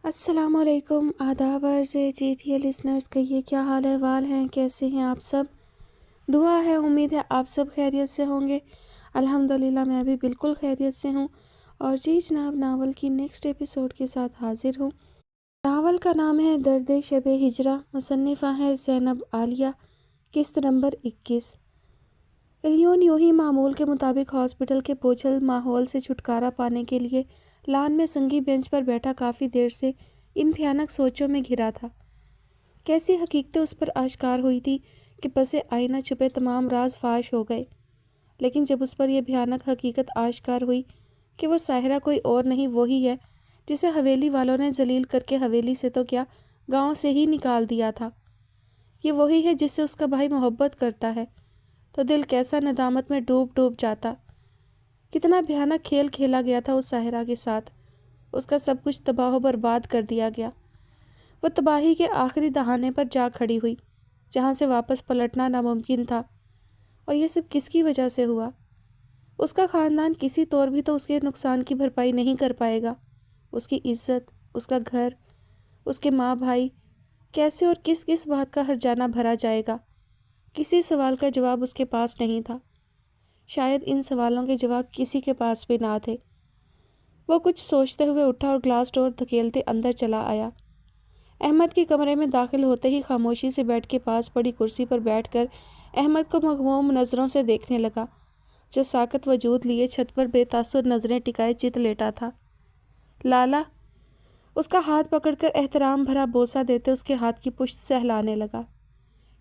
السلام علیکم، آداب عرض جی ٹی اے لسنرز، کہیے کیا حال احوال ہیں، کیسے ہیں آپ سب؟ دعا ہے، امید ہے آپ سب خیریت سے ہوں گے۔ الحمدللہ میں بھی بالکل خیریت سے ہوں، اور جی جناب ناول کی نیکسٹ ایپیسوڈ کے ساتھ حاضر ہوں۔ ناول کا نام ہے درد شب ہجرا، مصنفہ ہے زینب عالیہ، قسط نمبر 21۔ الیون یوں ہی معمول کے مطابق ہاسپٹل کے بوجھل ماحول سے چھٹکارا پانے کے لیے لان میں سنگی بینچ پر بیٹھا کافی دیر سے ان بھیانک سوچوں میں گھرا تھا۔ کیسی حقیقتیں اس پر آشکار ہوئی تھی کہ پس آئینہ چھپے تمام راز فاش ہو گئے، لیکن جب اس پر یہ بھیانک حقیقت آشکار ہوئی کہ وہ ساحرہ کوئی اور نہیں وہی ہے جسے حویلی والوں نے ذلیل کر کے حویلی سے تو کیا گاؤں سے ہی نکال دیا تھا، یہ وہی ہے جس سے اس کا بھائی محبت کرتا ہے، تو دل کیسا ندامت میں ڈوب ڈوب جاتا۔ کتنا بھیانک کھیل کھیلا گیا تھا اس ساحرہ کے ساتھ، اس کا سب کچھ تباہ و برباد کر دیا گیا۔ وہ تباہی کے آخری دہانے پر جا کھڑی ہوئی جہاں سے واپس پلٹنا ناممکن تھا، اور یہ سب کس کی وجہ سے ہوا؟ اس کا خاندان کسی طور بھی تو اس کے نقصان کی بھرپائی نہیں کر پائے گا۔ اس کی عزت، اس کا گھر، اس کے ماں بھائی، کیسے اور کس کس بات کا ہرجانہ بھرا جائے گا؟ کسی سوال کا جواب اس کے پاس نہیں تھا۔ شاید ان سوالوں کے جواب کسی کے پاس بھی نہ تھے۔ وہ کچھ سوچتے ہوئے اٹھا اور گلاس ڈور دھکیلتے اندر چلا آیا۔ احمد کے کمرے میں داخل ہوتے ہی خاموشی سے بیڈ کے پاس پڑی کرسی پر بیٹھ کر احمد کو مغموم نظروں سے دیکھنے لگا، جو ساکت وجود لیے چھت پر بے تاثر نظریں ٹکائے چت لیٹا تھا۔ لالا، اس کا ہاتھ پکڑ کر احترام بھرا بوسہ دیتے اس کے ہاتھ کی پشت سہلانے لگا۔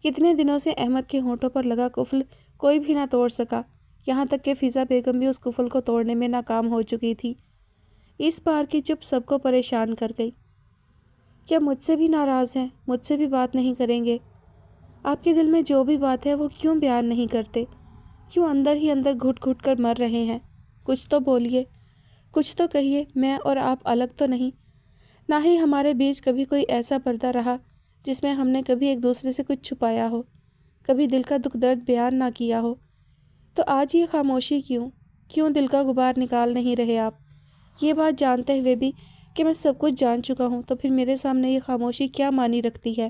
کتنے دنوں سے احمد کے ہونٹوں پر لگا قفل کوئی بھی نہ توڑ سکا، یہاں تک کہ فضا بیگم بھی اس قفل کو توڑنے میں ناکام ہو چکی تھی۔ اس بار کی چپ سب کو پریشان کر گئی۔ کیا مجھ سے بھی ناراض ہیں؟ مجھ سے بھی بات نہیں کریں گے؟ آپ کے دل میں جو بھی بات ہے وہ کیوں بیان نہیں کرتے؟ کیوں اندر ہی اندر گھٹ گھٹ کر مر رہے ہیں؟ کچھ تو بولیے، کچھ تو کہیے۔ میں اور آپ الگ تو نہیں، نہ ہی ہمارے بیچ کبھی کوئی ایسا پردہ رہا جس میں ہم نے کبھی ایک دوسرے سے کچھ چھپایا ہو، کبھی دل کا دکھ درد بیان نہ کیا ہو، تو آج یہ خاموشی کیوں دل کا غبار نکال نہیں رہے آپ؟ یہ بات جانتے ہوئے بھی کہ میں سب کچھ جان چکا ہوں، تو پھر میرے سامنے یہ خاموشی کیا معنی رکھتی ہے؟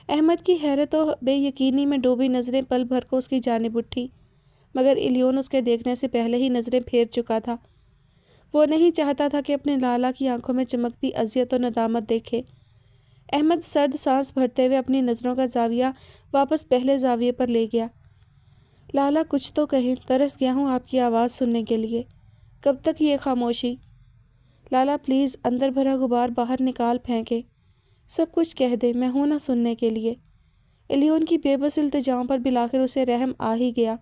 احمد کی حیرت و بے یقینی میں ڈوبی نظریں پل بھر کو اس کی جانب اٹھی، مگر الیون اس کے دیکھنے سے پہلے ہی نظریں پھیر چکا تھا۔ وہ نہیں چاہتا تھا کہ اپنے لالا کی آنکھوں میں چمکتی اذیت و ندامت دیکھے۔ احمد سرد سانس بھرتے ہوئے اپنی نظروں کا زاویہ واپس پہلے زاویے پر لے گیا۔ لالا، کچھ تو کہیں، ترس گیا ہوں آپ کی آواز سننے کے لیے۔ کب تک یہ خاموشی؟ لالا پلیز، اندر بھرا غبار باہر نکال پھینکے، سب کچھ کہہ دے، میں ہوں نہ سننے کے لیے۔ الیون کی بے بس التجاؤں پر بالآخر اسے رحم آ ہی گیا۔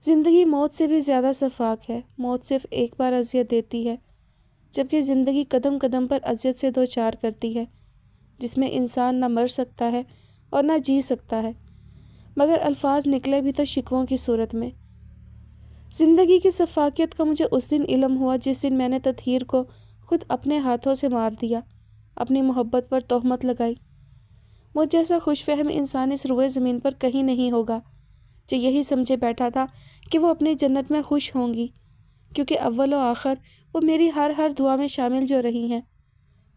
زندگی موت سے بھی زیادہ شفاق ہے۔ موت صرف ایک بار اذیت دیتی ہے، جبکہ زندگی قدم قدم پر اذیت سے دوچار کرتی ہے، جس میں انسان نہ مر سکتا ہے اور نہ جی سکتا ہے، مگر الفاظ نکلے بھی تو شکووں کی صورت میں۔ زندگی کی شفافیت کا مجھے اس دن علم ہوا جس دن میں نے تطہیر کو خود اپنے ہاتھوں سے مار دیا، اپنی محبت پر تہمت لگائی۔ مجھ جیسا خوش فہم انسان اس روئے زمین پر کہیں نہیں ہوگا جو یہی سمجھے بیٹھا تھا کہ وہ اپنی جنت میں خوش ہوں گی، کیونکہ اول و آخر وہ میری ہر دعا میں شامل جو رہی ہیں،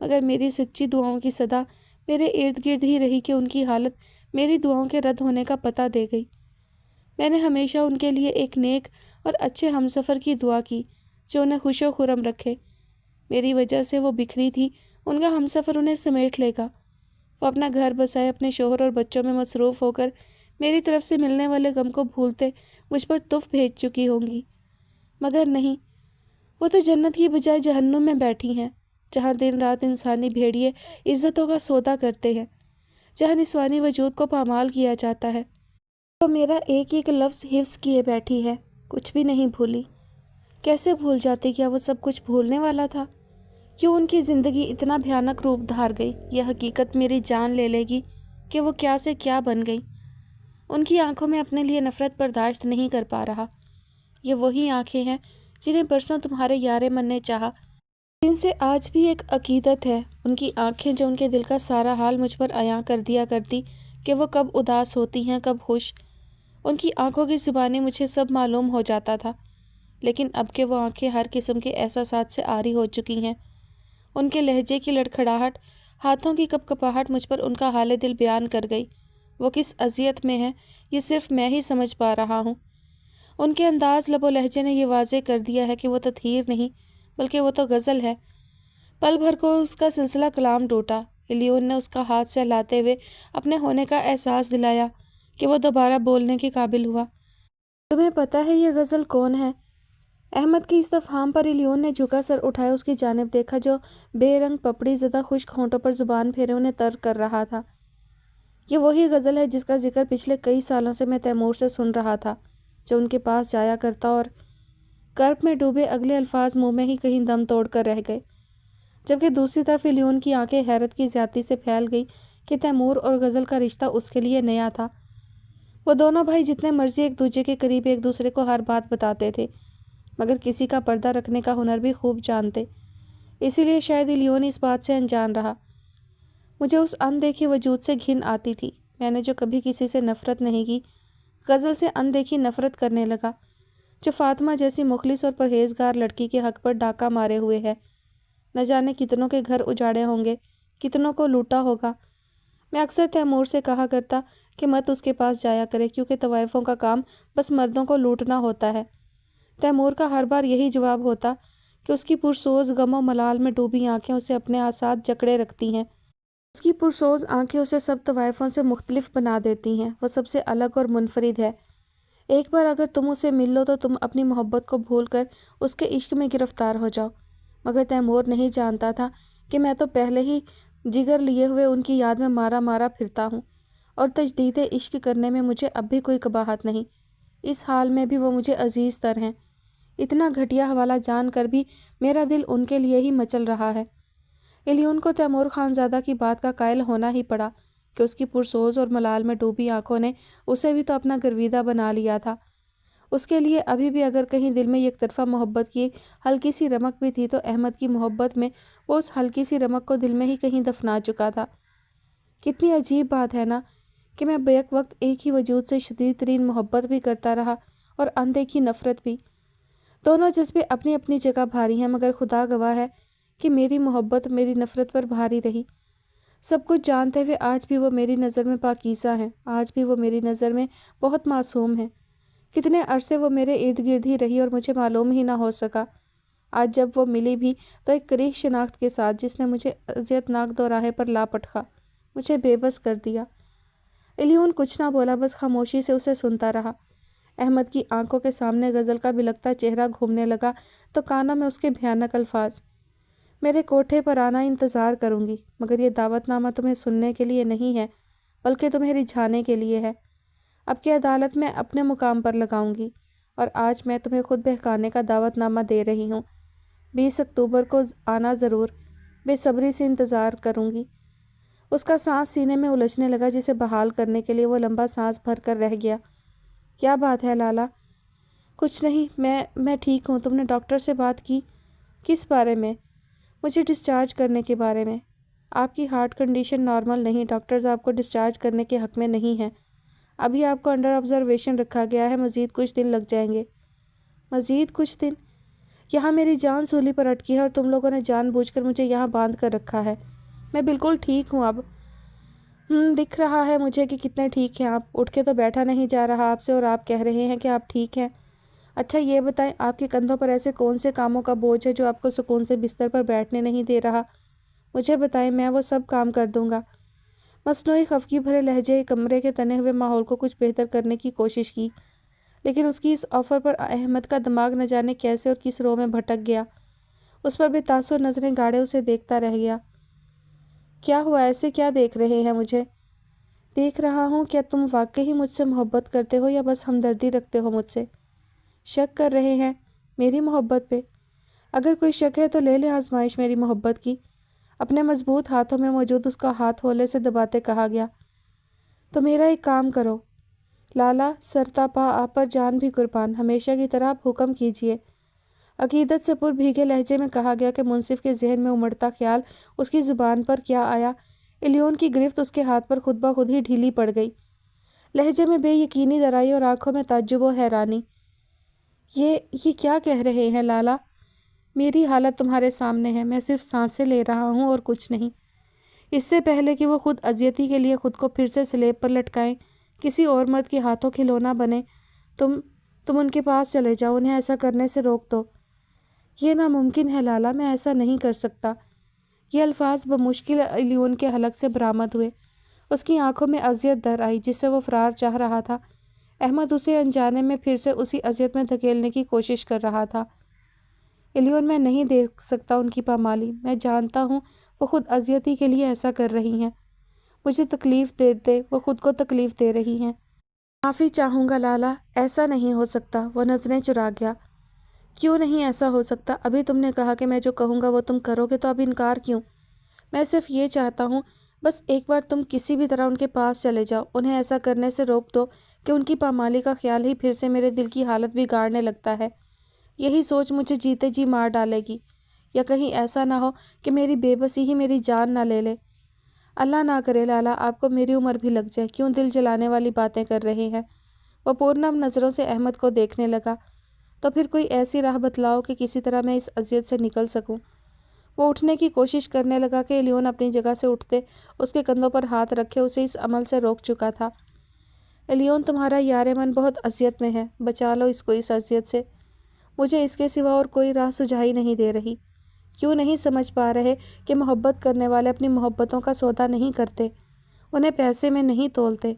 مگر میری سچی دعاؤں کی صدا میرے ارد گرد ہی رہی کہ ان کی حالت میری دعاؤں کے رد ہونے کا پتہ دے گئی۔ میں نے ہمیشہ ان کے لیے ایک نیک اور اچھے ہمسفر کی دعا کی جو انہیں خوش و خرم رکھے۔ میری وجہ سے وہ بکھری تھی، ان کا ہمسفر انہیں سمیٹ لے گا۔ وہ اپنا گھر بسائے اپنے شوہر اور بچوں میں مصروف ہو کر میری طرف سے ملنے والے غم کو بھولتے مجھ پر تف بھیج چکی ہوں گی، مگر نہیں، وہ تو جنت کی بجائے جہنم میں بیٹھی ہیں، جہاں دن رات انسانی بھیڑیے عزتوں کا سودا کرتے ہیں، جہاں نسوانی وجود کو پامال کیا جاتا ہے۔ وہ میرا ایک ایک لفظ حفظ کیے بیٹھی ہے، کچھ بھی نہیں بھولی۔ کیسے بھول جاتی؟ کیا وہ سب کچھ بھولنے والا تھا؟ کیوں ان کی زندگی اتنا بھیانک روپ دھار گئی؟ یہ حقیقت میری جان لے لے گی کہ وہ کیا سے کیا بن گئی۔ ان کی آنکھوں میں اپنے لیے نفرت برداشت نہیں کر پا رہا۔ یہ وہی آنکھیں ہیں جنہیں برسوں تمہارے یار من نے چاہا، جن سے آج بھی ایک عقیدت ہے۔ ان کی آنکھیں جو ان کے دل کا سارا حال مجھ پر عیاں کر دیا کرتی کہ وہ کب اداس ہوتی ہیں، کب خوش۔ ان کی آنکھوں کی زبانی مجھے سب معلوم ہو جاتا تھا، لیکن اب کہ وہ آنکھیں ہر قسم کے احساسات سے عاری ہو چکی ہیں، ان کے لہجے کی لڑکھڑاہٹ، ہاتھوں کی کپکپاہٹ مجھ پر ان کا حال دل بیان کر گئی۔ وہ کس اذیت میں ہے یہ صرف میں ہی سمجھ پا رہا ہوں۔ ان کے انداز، لب و لہجے نے یہ واضح کر دیا ہے کہ وہ تطہیر نہیں بلکہ وہ تو غزل ہے۔ پل بھر کو اس کا سلسلہ کلام ٹوٹا۔ الیون نے اس کا ہاتھ سہلاتے ہوئے اپنے ہونے کا احساس دلایا کہ وہ دوبارہ بولنے کے قابل ہوا۔ تمہیں پتہ ہے یہ غزل کون ہے؟ احمد کے استفہام پر الیون نے جھکا سر اٹھائے اس کی جانب دیکھا جو بے رنگ پپڑی زدہ خشک ہونٹوں پر زبان پھیرے انہیں ترک کر رہا تھا۔ یہ وہی غزل ہے جس کا ذکر پچھلے کئی سالوں سے میں تیمور سے سن رہا تھا، جو ان کے پاس جایا کرتا اور کرب میں ڈوبے اگلے الفاظ منہ میں ہی کہیں دم توڑ کر رہ گئے، جبکہ دوسری طرف الیون کی آنکھیں حیرت کی زیادتی سے پھیل گئی کہ تیمور اور غزل کا رشتہ اس کے لیے نیا تھا۔ وہ دونوں بھائی جتنے مرضی ایک دوسرے کے قریب ایک دوسرے کو ہر بات بتاتے تھے، مگر کسی کا پردہ رکھنے کا ہنر بھی خوب جانتے، اسی لیے شاید الیون اس بات سے انجان رہا۔ مجھے اس اندیکھی وجود سے گھن آتی تھی۔ میں نے جو کبھی کسی سے نفرت نہیں کی، غزل سے اندیکھی نفرت کرنے لگا، جو فاطمہ جیسی مخلص اور پرہیزگار لڑکی کے حق پر ڈاکہ مارے ہوئے ہے۔ نہ جانے کتنوں کے گھر اجاڑے ہوں گے، کتنوں کو لوٹا ہوگا۔ میں اکثر تیمور سے کہا کرتا کہ مت اس کے پاس جایا کرے، کیونکہ طوائفوں کا کام بس مردوں کو لوٹنا ہوتا ہے۔ تیمور کا ہر بار یہی جواب ہوتا کہ اس کی پرسوز غم و ملال میں ڈوبی آنکھیں اسے اپنے ساتھ جکڑے رکھتی ہیں۔ اس کی پرسوز آنکھیں اسے سب طوائفوں سے مختلف بنا دیتی ہیں، وہ سب سے الگ اور منفرد ہے۔ ایک بار اگر تم اسے مل لو تو تم اپنی محبت کو بھول کر اس کے عشق میں گرفتار ہو جاؤ۔ مگر تیمور نہیں جانتا تھا کہ میں تو پہلے ہی جگر لیے ہوئے ان کی یاد میں مارا مارا پھرتا ہوں، اور تجدید عشق کرنے میں مجھے اب بھی کوئی قباحت نہیں۔ اس حال میں بھی وہ مجھے عزیز تر ہیں۔ اتنا گھٹیا حوالہ جان کر بھی میرا دل ان کے لیے ہی مچل رہا ہے۔ الیون کو تیمور خانزادہ کی بات کا قائل ہونا ہی پڑا کہ اس کی پرسوز اور ملال میں ڈوبی آنکھوں نے اسے بھی تو اپنا گرویدہ بنا لیا تھا۔ اس کے لیے ابھی بھی اگر کہیں دل میں یک طرفہ محبت کی ہلکی سی رمق بھی تھی تو احمد کی محبت میں وہ اس ہلکی سی رمق کو دل میں ہی کہیں دفنا چکا تھا۔ کتنی عجیب بات ہے نا کہ میں بیک وقت ایک ہی وجود سے شدید ترین محبت بھی کرتا رہا اور اندیکھی نفرت بھی۔ دونوں جذبے اپنی اپنی جگہ بھاری ہیں، مگر خدا گواہ ہے کہ میری محبت میری نفرت پر بھاری رہی۔ سب کچھ جانتے ہوئے آج بھی وہ میری نظر میں پاکیزہ ہیں، آج بھی وہ میری نظر میں بہت معصوم ہیں۔ کتنے عرصے وہ میرے ارد گرد ہی رہی اور مجھے معلوم ہی نہ ہو سکا۔ آج جب وہ ملی بھی تو ایک قریح شناخت کے ساتھ جس نے مجھے اذیتناک دوراہے پر لا پٹخا، مجھے بے بس کر دیا۔ الیون کچھ نہ بولا، بس خاموشی سے اسے سنتا رہا۔ احمد کی آنکھوں کے سامنے غزل کا بلکتا چہرہ گھومنے لگا تو کانوں میں اس کے بھیانک الفاظ، میرے کوٹھے پر آنا، انتظار کروں گی، مگر یہ دعوت نامہ تمہیں سننے کے لیے نہیں ہے بلکہ تمہیں رجھانے کے لیے ہے۔ اب کی عدالت میں اپنے مقام پر لگاؤں گی، اور آج میں تمہیں خود بہکانے کا دعوت نامہ دے رہی ہوں۔ 20 اکتوبر کو آنا ضرور، بے صبری سے انتظار کروں گی۔ اس کا سانس سینے میں الجھنے لگا جسے بحال کرنے کے لیے وہ لمبا سانس بھر کر رہ گیا۔ کیا بات ہے لالا؟ کچھ نہیں، میں ٹھیک ہوں۔ تم نے ڈاکٹر سے بات کی؟ کس بارے میں؟ مجھے ڈسچارج کرنے کے بارے میں۔ آپ کی ہارٹ کنڈیشن نارمل نہیں، ڈاکٹرز آپ کو ڈسچارج کرنے کے حق میں نہیں ہیں۔ ابھی آپ کو انڈر آبزرویشن رکھا گیا ہے، مزید کچھ دن لگ جائیں گے۔ مزید کچھ دن؟ یہاں میری جان سولی پر اٹکی ہے اور تم لوگوں نے جان بوجھ کر مجھے یہاں باندھ کر رکھا ہے۔ میں بالکل ٹھیک ہوں اب۔ دکھ رہا ہے مجھے کہ کتنے ٹھیک ہیں آپ۔ اٹھ کے تو بیٹھا نہیں جا رہا آپ سے اور آپ کہہ رہے ہیں کہ آپ ٹھیک ہیں۔ اچھا یہ بتائیں، آپ کے کندھوں پر ایسے کون سے کاموں کا بوجھ ہے جو آپ کو سکون سے بستر پر بیٹھنے نہیں دے رہا؟ مجھے بتائیں، میں وہ سب کام کر دوں گا۔ مصنوعی خفگی بھرے لہجے کمرے کے تنے ہوئے ماحول کو کچھ بہتر کرنے کی کوشش کی، لیکن اس کی اس آفر پر احمد کا دماغ نہ جانے کیسے اور کس رو میں بھٹک گیا۔ اس پر بے تاثر نظریں گاڑے اسے دیکھتا رہ گیا۔ کیا ہوا؟ ایسے کیا دیکھ رہے ہیں مجھے؟ دیکھ رہا ہوں کیا تم واقعی مجھ سے محبت کرتے ہو یا بس ہمدردی رکھتے ہو مجھ سے؟ شک کر رہے ہیں میری محبت پہ؟ اگر کوئی شک ہے تو لے لیں آزمائش میری محبت کی۔ اپنے مضبوط ہاتھوں میں موجود اس کا ہاتھ ہولے سے دباتے کہا گیا۔ تو میرا ایک کام کرو لالا، سرتا پا آپ پر جان بھی قربان، ہمیشہ کی طرح آپ حکم کیجئے۔ عقیدت سے پر بھیگے لہجے میں کہا گیا کہ منصف کے ذہن میں امڑتا خیال اس کی زبان پر کیا آیا، الیون کی گرفت اس کے ہاتھ پر خود بخود ہی ڈھیلی پڑ گئی۔ لہجے میں بے یقینی درائی اور آنکھوں میں تعجب و حیرانی۔ یہ کیا کہہ رہے ہیں لالا؟ میری حالت تمہارے سامنے ہے، میں صرف سانسیں لے رہا ہوں اور کچھ نہیں۔ اس سے پہلے کہ وہ خود اذیتی کے لیے خود کو پھر سے سلیب پر لٹکائیں، کسی اور مرد کے ہاتھوں کھلونا بنے، تم ان کے پاس چلے جاؤ، انہیں ایسا کرنے سے روک دو۔ یہ ناممکن ہے لالا، میں ایسا نہیں کر سکتا۔ یہ الفاظ بمشکل الیون کے حلق سے برآمد ہوئے۔ اس کی آنکھوں میں اذیت در آئی جس سے وہ فرار چاہ رہا تھا۔ احمد اسے انجانے میں پھر سے اسی اذیت میں دھکیلنے کی کوشش کر رہا تھا۔ الیون، میں نہیں دیکھ سکتا ان کی پامالی، میں جانتا ہوں وہ خود اذیتی کے لیے ایسا کر رہی ہیں۔ مجھے تکلیف دے وہ خود کو تکلیف دے رہی ہیں۔ معافی چاہوں گا لالا، ایسا نہیں ہو سکتا۔ وہ نظریں چرا گیا۔ کیوں نہیں ایسا ہو سکتا؟ ابھی تم نے کہا کہ میں جو کہوں گا وہ تم کرو گے، تو اب انکار کیوں؟ میں صرف یہ چاہتا ہوں بس ایک بار تم کسی بھی طرح ان کے پاس چلے جاؤ، انہیں ایسا کرنے سے روک دو کہ ان کی پامالی کا خیال ہی پھر سے میرے دل کی حالت بگاڑنے لگتا ہے۔ یہی سوچ مجھے جیتے جی مار ڈالے گی، یا کہیں ایسا نہ ہو کہ میری بے بسی ہی میری جان نہ لے لے۔ اللہ نہ کرے لالا، آپ کو میری عمر بھی لگ جائے، کیوں دل جلانے والی باتیں کر رہے ہیں؟ وہ پورنم نظروں سے احمد کو دیکھنے لگا۔ تو پھر کوئی ایسی راہ بتلاؤ کہ کسی طرح میں اس اذیت سے نکل سکوں۔ وہ اٹھنے کی کوشش کرنے لگا کہ الیون اپنی جگہ سے اٹھتے اس کے کندھوں پر ہاتھ رکھے اسے اس عمل سے روک چکا تھا۔ الیون، تمہارا یار من بہت اذیت میں ہے، بچا لو اس کو اس اذیت سے۔ مجھے اس کے سوا اور کوئی راہ سجھائی نہیں دے رہی۔ کیوں نہیں سمجھ پا رہے کہ محبت کرنے والے اپنی محبتوں کا سودا نہیں کرتے، انہیں پیسے میں نہیں تولتے؟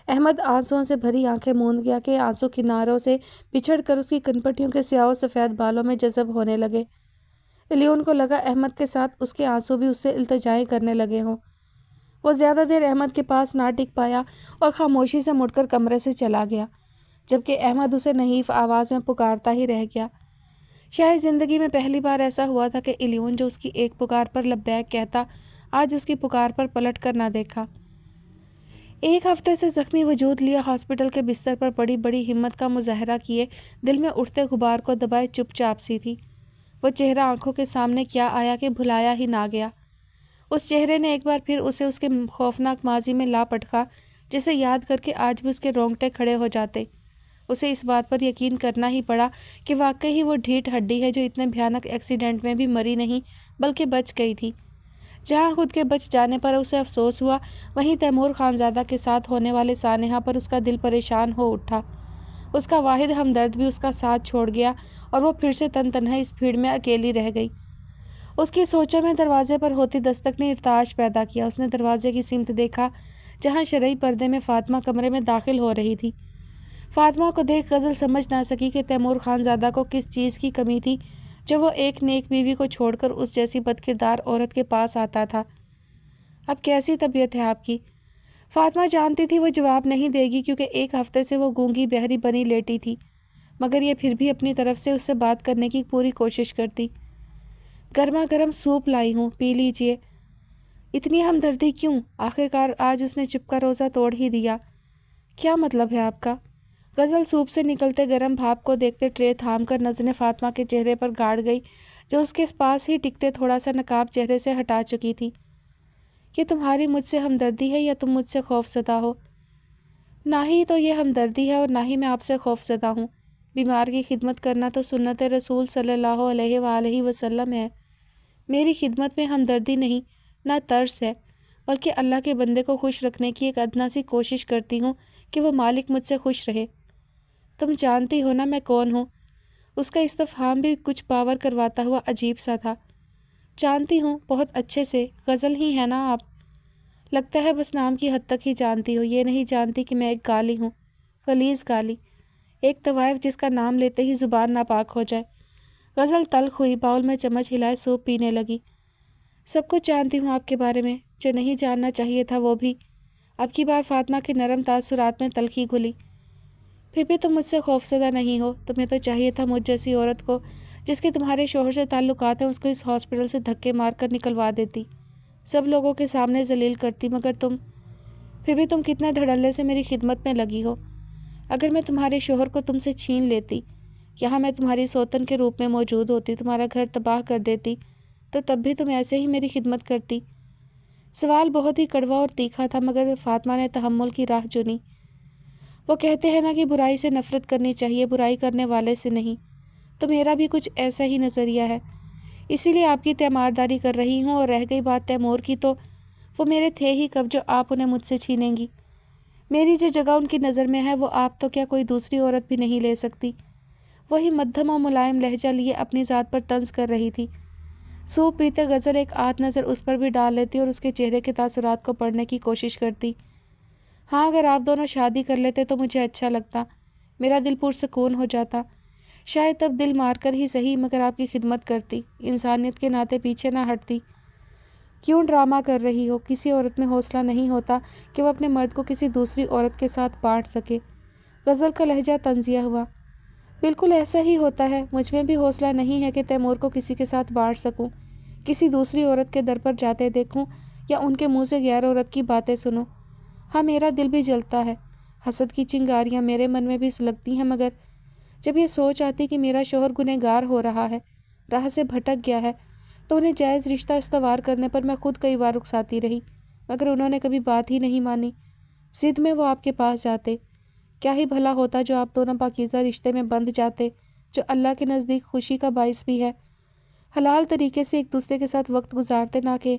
احمد آنسوؤں سے بھری آنکھیں موند گیا کہ آنسو کناروں سے بچھڑ کر اس کی کنپٹیوں کے سیاہ و سفید بالوں میں جذب ہونے لگے۔ الیون کو لگا احمد کے ساتھ اس کے آنسو بھی اس سے التجائیں کرنے لگے ہوں۔ وہ زیادہ دیر احمد کے پاس نہ ٹک پایا اور خاموشی سے مڑ کر کمرے سے چلا گیا، جبکہ احمد اسے نحیف آواز میں پکارتا ہی رہ گیا۔ شاید زندگی میں پہلی بار ایسا ہوا تھا کہ الیون جو اس کی ایک پکار پر لبیک کہتا، آج اس کی پکار پر پلٹ کر نہ دیکھا۔ ایک ہفتے سے زخمی وجود لیا ہاسپٹل کے بستر پر بڑی بڑی ہمت کا مظاہرہ کیے دل میں اٹھتے غبار کو دبائے چپ چاپ سی تھی۔ وہ چہرہ آنکھوں کے سامنے کیا آیا کہ بھلایا ہی نہ گیا۔ اس چہرے نے ایک بار پھر اسے اس کے خوفناک ماضی میں لا پٹکا، جسے یاد کر کے آج بھی اس کے رونگٹے کھڑے ہو جاتے۔ اسے اس بات پر یقین کرنا ہی پڑا کہ واقعی ہی وہ ڈھیٹ ہڈی ہے جو اتنے بھیانک ایکسیڈنٹ میں بھی مری نہیں بلکہ بچ گئی تھی۔ جہاں خود کے بچ جانے پر اسے افسوس ہوا، وہیں تیمور خانزادہ کے ساتھ ہونے والے سانحہ پر اس کا دل پریشان ہو اٹھا۔ اس کا واحد ہمدرد بھی اس کا ساتھ چھوڑ گیا اور وہ پھر سے تن تنہا اس بھیڑ میں اکیلی رہ گئی۔ اس کی سوچوں میں دروازے پر ہوتی دستک نے ارتعاش پیدا کیا۔ اس نے دروازے کی سمت دیکھا جہاں شرعی پردے میں فاطمہ کمرے میں داخل ہو رہی تھی۔ فاطمہ کو دیکھ غزل سمجھ نہ سکی کہ تیمور خانزادہ کو کس چیز کی کمی تھی جو وہ ایک نیک بیوی کو چھوڑ کر اس جیسی بدکردار عورت کے پاس آتا تھا۔ اب کیسی طبیعت ہے آپ کی؟ فاطمہ جانتی تھی وہ جواب نہیں دے گی کیونکہ ایک ہفتے سے وہ گونگی بہری بنی لیٹی تھی، مگر یہ پھر بھی اپنی طرف سے اس سے بات کرنے کی پوری کوشش کرتی۔ گرما گرم سوپ لائی ہوں، پی لیجئے۔ اتنی ہمدردی کیوں؟ آخرکار آج اس نے چپ کا روزہ توڑ ہی دیا۔ کیا مطلب ہے آپ کا؟ غزل سوپ سے نکلتے گرم بھاپ کو دیکھتے ٹرے تھام کر نظریں فاطمہ کے چہرے پر گاڑ گئی جو اس کے پاس ہی ٹکتے تھوڑا سا نقاب چہرے سے ہٹا چکی تھی۔ یہ تمہاری مجھ سے ہمدردی ہے یا تم مجھ سے خوف زدہ ہو؟ نہ ہی تو یہ ہمدردی ہے اور نہ ہی میں آپ سے خوف زدہ ہوں۔ بیمار کی خدمت کرنا تو سنت رسول صلی اللہ علیہ وآلہ وسلم ہے۔ میری خدمت میں ہمدردی نہیں، نہ ترس ہے، بلکہ اللہ کے بندے کو خوش رکھنے کی ایک ادنا سی کوشش کرتی ہوں کہ وہ مالک مجھ سے خوش رہے۔ تم جانتی ہو نا میں کون ہوں؟ اس کا استفہام بھی کچھ باور کرواتا ہوا عجیب سا تھا۔ جانتی ہوں، بہت اچھے سے، غزل ہی ہے نا آپ؟ لگتا ہے بس نام کی حد تک ہی جانتی ہو، یہ نہیں جانتی کہ میں ایک گالی ہوں، غلیظ گالی، ایک طوائف جس کا نام لیتے ہی زبان ناپاک ہو جائے۔ غزل تلخ ہوئی، باؤل میں چمچ ہلائے سوپ پینے لگی۔ سب کچھ جانتی ہوں آپ کے بارے میں، جو نہیں جاننا چاہیے تھا وہ بھی۔ اب کی بار فاطمہ کے نرم تاثرات میں تلخی گھلی۔ پھر بھی تم مجھ سے خوفزدہ نہیں ہو؟ تمہیں تو چاہیے تھا مجھ جیسی عورت کو جس کے تمہارے شوہر سے تعلقات ہیں اس کو اس ہاسپٹل سے دھکے مار کر نکلوا دیتی، سب لوگوں کے سامنے ذلیل کرتی، مگر پھر بھی تم کتنے دھڑلے سے میری خدمت میں لگی ہو۔ اگر میں تمہارے شوہر کو تم سے چھین لیتی، یہاں میں تمہاری سوتن کے روپ میں موجود ہوتی، تمہارا گھر تباہ کر دیتی، تو تب بھی تم ایسے ہی میری خدمت کرتی؟ سوال بہت ہی کڑوا اور تیکھا تھا، مگر فاطمہ نے تحمل کی راہ چنی۔ وہ کہتے ہیں نا کہ برائی سے نفرت کرنی چاہیے، برائی کرنے والے سے نہیں۔ تو میرا بھی کچھ ایسا ہی نظریہ ہے، اسی لیے آپ کی تیمارداری کر رہی ہوں۔ اور رہ گئی بات تیمور کی، تو وہ میرے تھے ہی کب جو آپ انہیں مجھ سے چھینیں گی؟ میری جو جگہ ان کی نظر میں ہے وہ آپ تو کیا کوئی دوسری عورت بھی نہیں لے سکتی۔ وہی مدھم اور ملائم لہجہ لیے اپنی ذات پر طنز کر رہی تھی۔ سوپ پیتے غزل ایک آدھ نظر اس پر بھی ڈال لیتی اور اس کے چہرے کے تاثرات کو پڑھنے کی کوشش کرتی۔ ہاں، اگر آپ دونوں شادی کر لیتے تو مجھے اچھا لگتا، میرا دل پرسکون ہو جاتا، شاید تب دل مار کر ہی صحیح مگر آپ کی خدمت کرتی، انسانیت کے ناطے پیچھے نہ ہٹتی۔ کیوں ڈرامہ کر رہی ہو؟ کسی عورت میں حوصلہ نہیں ہوتا کہ وہ اپنے مرد کو کسی دوسری عورت کے ساتھ بانٹ سکے۔ غزل کا لہجہ طنزیہ ہوا۔ بالکل ایسا ہی ہوتا ہے، مجھ میں بھی حوصلہ نہیں ہے کہ تیمور کو کسی کے ساتھ بانٹ سکوں، کسی دوسری عورت کے در پر جاتے دیکھوں یا ان کے منہ سے غیر عورت کی باتیں سنوں۔ ہاں، میرا دل بھی جلتا ہے، حسد کی چنگاریاں میرے من میں بھی سلگتی ہیں، مگر جب یہ سوچ آتی کہ میرا شوہر گنہگار ہو رہا ہے، راہ سے بھٹک گیا ہے، تو انہیں جائز رشتہ استوار کرنے پر میں خود کئی بار رخصاتی رہی، مگر انہوں نے کبھی بات ہی نہیں مانی۔ ضد میں وہ آپ کے پاس جاتے۔ کیا ہی بھلا ہوتا جو آپ دونوں پاکیزہ رشتے میں بندھ جاتے، جو اللہ کے نزدیک خوشی کا باعث بھی ہے، حلال طریقے سے ایک دوسرے کے ساتھ وقت گزارتے، نہ کہ…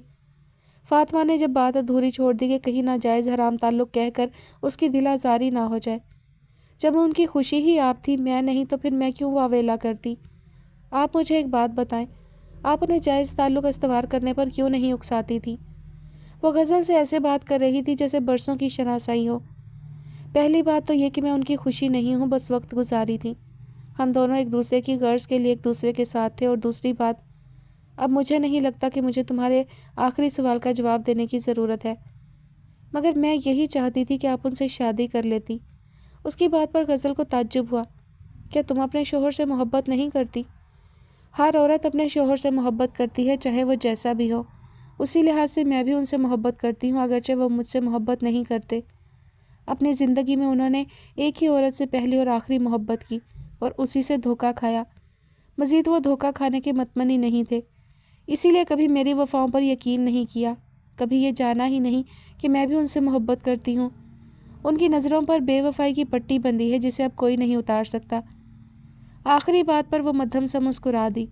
فاطمہ نے جب بات ادھوری چھوڑ دی کہ کہیں ناجائز حرام تعلق کہہ کر اس کی دل آزاری نہ ہو جائے۔ جب ان کی خوشی ہی آپ تھی، میں نہیں، تو پھر میں کیوں واویلا کرتی؟ آپ مجھے ایک بات بتائیں، آپ انہیں جائز تعلق استوار کرنے پر کیوں نہیں اکساتی تھی؟ وہ غزل سے ایسے بات کر رہی تھی جیسے برسوں کی شناسائی ہو۔ پہلی بات تو یہ کہ میں ان کی خوشی نہیں ہوں، بس وقت گزاری تھی۔ ہم دونوں ایک دوسرے کی غرض کے لیے ایک دوسرے کے ساتھ تھے۔ اور دوسری بات، اب مجھے نہیں لگتا کہ مجھے تمہارے آخری سوال کا جواب دینے کی ضرورت ہے، مگر میں یہی چاہتی تھی کہ آپ ان سے شادی کر لیتی۔ اس کی بات پر غزل کو تعجب ہوا۔ کیا تم اپنے شوہر سے محبت نہیں کرتی؟ ہر عورت اپنے شوہر سے محبت کرتی ہے، چاہے وہ جیسا بھی ہو۔ اسی لحاظ سے میں بھی ان سے محبت کرتی ہوں، اگرچہ وہ مجھ سے محبت نہیں کرتے۔ اپنی زندگی میں انہوں نے ایک ہی عورت سے پہلی اور آخری محبت کی اور اسی سے دھوکہ کھایا۔ مزید وہ دھوکہ کھانے کے مطمئن نہیں تھے، اسی لیے کبھی میری وفاؤں پر یقین نہیں کیا، کبھی یہ جانا ہی نہیں کہ میں بھی ان سے محبت کرتی ہوں۔ ان کی نظروں پر بے وفائی کی پٹی بندھی ہے جسے اب کوئی نہیں اتار سکتا۔ آخری بات پر وہ مدھم سا مسکرا دی۔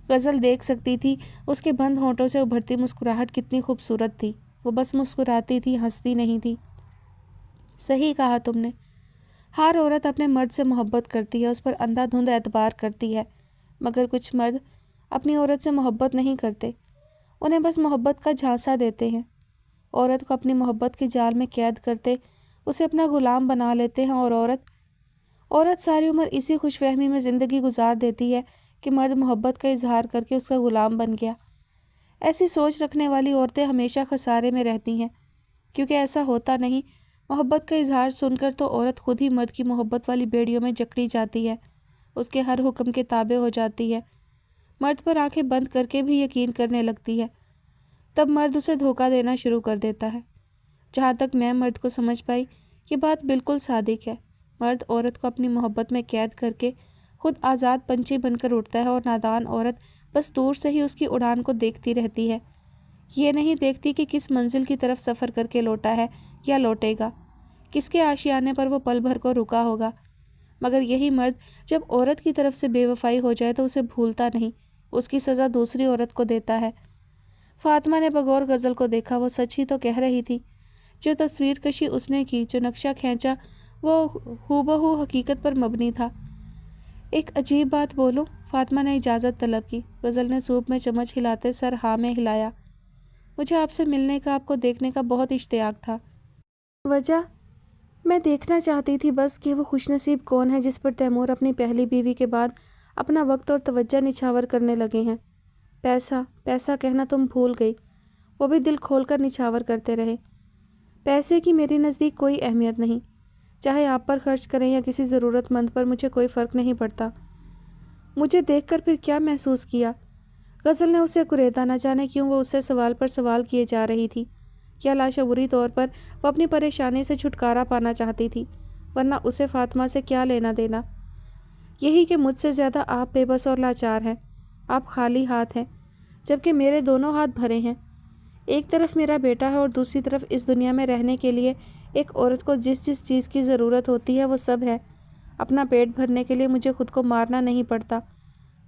غزل دیکھ سکتی تھی اس کے بند ہونٹوں سے ابھرتی مسکراہٹ کتنی خوبصورت تھی۔ وہ بس مسکراتی تھی، ہنستی نہیں تھی۔ صحیح کہا تم نے، ہر عورت اپنے مرد سے محبت کرتی ہے، اس پر اندھا دھند اعتبار کرتی ہے، مگر کچھ مرد اپنی عورت سے محبت نہیں کرتے، انہیں بس محبت کا جھانسا دیتے ہیں، عورت کو اپنی محبت کے جال میں قید کرتے اسے اپنا غلام بنا لیتے ہیں، اور عورت ساری عمر اسی خوش فہمی میں زندگی گزار دیتی ہے کہ مرد محبت کا اظہار کر کے اس کا غلام بن گیا۔ ایسی سوچ رکھنے والی عورتیں ہمیشہ خسارے میں رہتی ہیں، کیونکہ ایسا ہوتا نہیں۔ محبت کا اظہار سن کر تو عورت خود ہی مرد کی محبت والی بیڑیوں میں جکڑی جاتی ہے، اس کے ہر حکم کے تابع ہو جاتی ہے، مرد پر آنکھیں بند کر کے بھی یقین کرنے لگتی ہے۔ تب مرد اسے دھوکہ دینا شروع کر دیتا ہے۔ جہاں تک میں مرد کو سمجھ پائی، یہ بات بالکل صادق ہے۔ مرد عورت کو اپنی محبت میں قید کر کے خود آزاد پنچھی بن کر اٹھتا ہے، اور نادان عورت بس دور سے ہی اس کی اڑان کو دیکھتی رہتی ہے، یہ نہیں دیکھتی کہ کس منزل کی طرف سفر کر کے لوٹا ہے یا لوٹے گا، کس کے آشیانے پر وہ پل بھر کو رکا ہوگا۔ مگر یہی مرد جب عورت کی طرف سے بے وفائی ہو جائے تو اسے بھولتا نہیں، اس کی سزا دوسری عورت کو دیتا ہے۔ فاطمہ نے بغور غزل کو دیکھا، وہ سچ ہی تو کہہ رہی تھی۔ جو تصویر کشی اس نے کی، جو نقشہ کھینچا، وہ ہو بہو حقیقت پر مبنی تھا۔ ایک عجیب بات بولوں؟ فاطمہ نے اجازت طلب کی۔ غزل نے سوپ میں چمچ ہلاتے سر ہاں میں ہلایا۔ مجھے آپ سے ملنے کا، آپ کو دیکھنے کا بہت اشتیاق تھا۔ وجہ؟ میں دیکھنا چاہتی تھی بس کہ وہ خوش نصیب کون ہے جس پر تیمور اپنی پہلی بیوی کے بعد اپنا وقت اور توجہ نچھاور کرنے لگے ہیں۔ پیسہ، پیسہ کہنا تم بھول گئی، وہ بھی دل کھول کر نچھاور کرتے رہے۔ پیسے کی میری نزدیک کوئی اہمیت نہیں، چاہے آپ پر خرچ کریں یا کسی ضرورت مند پر، مجھے کوئی فرق نہیں پڑتا۔ مجھے دیکھ کر پھر کیا محسوس کیا؟ غزل نے اسے کریدا، نہ جانے کیوں وہ اس سے سوال پر سوال کیے جا رہی تھی، یا لاشعوری طور پر وہ اپنی پریشانی سے چھٹکارا پانا چاہتی تھی، ورنہ اسے فاطمہ سے کیا لینا دینا؟ یہی کہ مجھ سے زیادہ آپ بے بس اور لاچار ہیں، آپ خالی ہاتھ ہیں، جبکہ میرے دونوں ہاتھ بھرے ہیں۔ ایک طرف میرا بیٹا ہے اور دوسری طرف اس دنیا میں رہنے کے لیے ایک عورت کو جس چیز کی ضرورت ہوتی ہے وہ سب ہے۔ اپنا پیٹ بھرنے کے لیے مجھے خود کو مارنا نہیں پڑتا،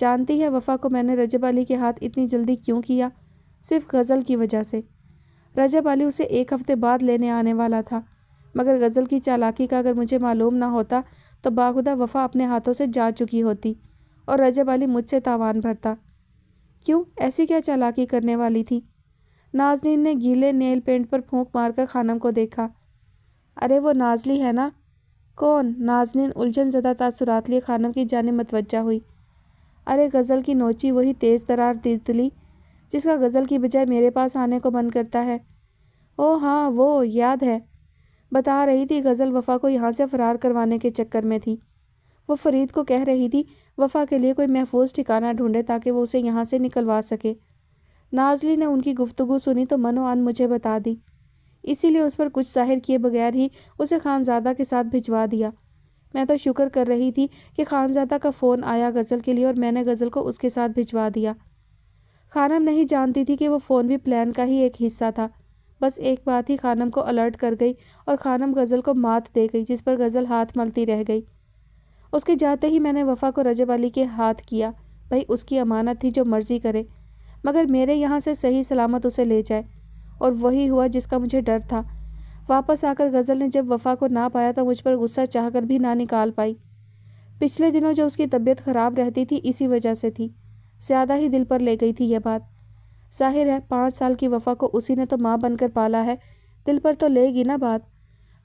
جانتی ہے وفا کو میں نے رجب علی کے ہاتھ اتنی جلدی کیوں کیا؟ صرف غزل کی وجہ سے۔ رجب علی اسے 1 ہفتے بعد لینے آنے والا تھا، مگر غزل کی چالاکی کا اگر مجھے معلوم نہ ہوتا تو باخدا وفا اپنے ہاتھوں سے جا چکی ہوتی اور رجب علی مجھ سے تاوان بھرتا۔ کیوں؟ ایسی کیا چالاکی کرنے والی تھی؟ نازنین نے گیلے نیل پینٹ پر پھونک مار کر خانم کو دیکھا۔ ارے وہ نازلی ہے نا؟ کون؟ نازنین الجھن زدہ تاثرات لیے خانم کی جانب متوجہ ہوئی۔ ارے غزل کی نوچی، وہی تیز ترار تیتلی جس کا غزل کی بجائے میرے پاس آنے کو من کرتا ہے۔ او ہاں، وہ یاد ہے، بتا رہی تھی غزل وفا کو یہاں سے فرار کروانے کے چکر میں تھی۔ وہ فرید کو کہہ رہی تھی وفا کے لیے کوئی محفوظ ٹھکانہ ڈھونڈے تاکہ وہ اسے یہاں سے نکلوا سکے۔ نازلی نے ان کی گفتگو سنی تو من و عن مجھے بتا دی، اسی لیے اس پر کچھ ظاہر کیے بغیر ہی اسے خانزادہ کے ساتھ بھجوا دیا۔ میں تو شکر کر رہی تھی کہ خانزادہ کا فون آیا غزل کے لیے اور میں نے غزل کو اس کے ساتھ بھجوا دیا۔ خانم نہیں جانتی تھی کہ وہ فون بھی پلان کا ہی ایک حصہ تھا۔ بس ایک بات ہی خانم کو الرٹ کر گئی اور خانم غزل کو مات دے گئی، جس پر غزل ہاتھ ملتی رہ گئی۔ اس کے جاتے ہی میں نے وفا کو رجب علی کے ہاتھ کیا۔ بھئی اس کی امانت تھی، جو مرضی کرے، مگر میرے یہاں سے صحیح سلامت اسے لے جائے، اور وہی ہوا جس کا مجھے ڈر تھا۔ واپس آ کر غزل نے جب وفا کو نہ پایا تو مجھ پر غصہ چاہ کر بھی نہ نکال پائی۔ پچھلے دنوں جو اس کی طبیعت خراب رہتی تھی اسی وجہ سے تھی، زیادہ ہی دل پر لے گئی تھی یہ بات۔ ظاہر ہے 5 سال کی وفا کو اسی نے تو ماں بن کر پالا ہے، دل پر تو لے گی نا بات۔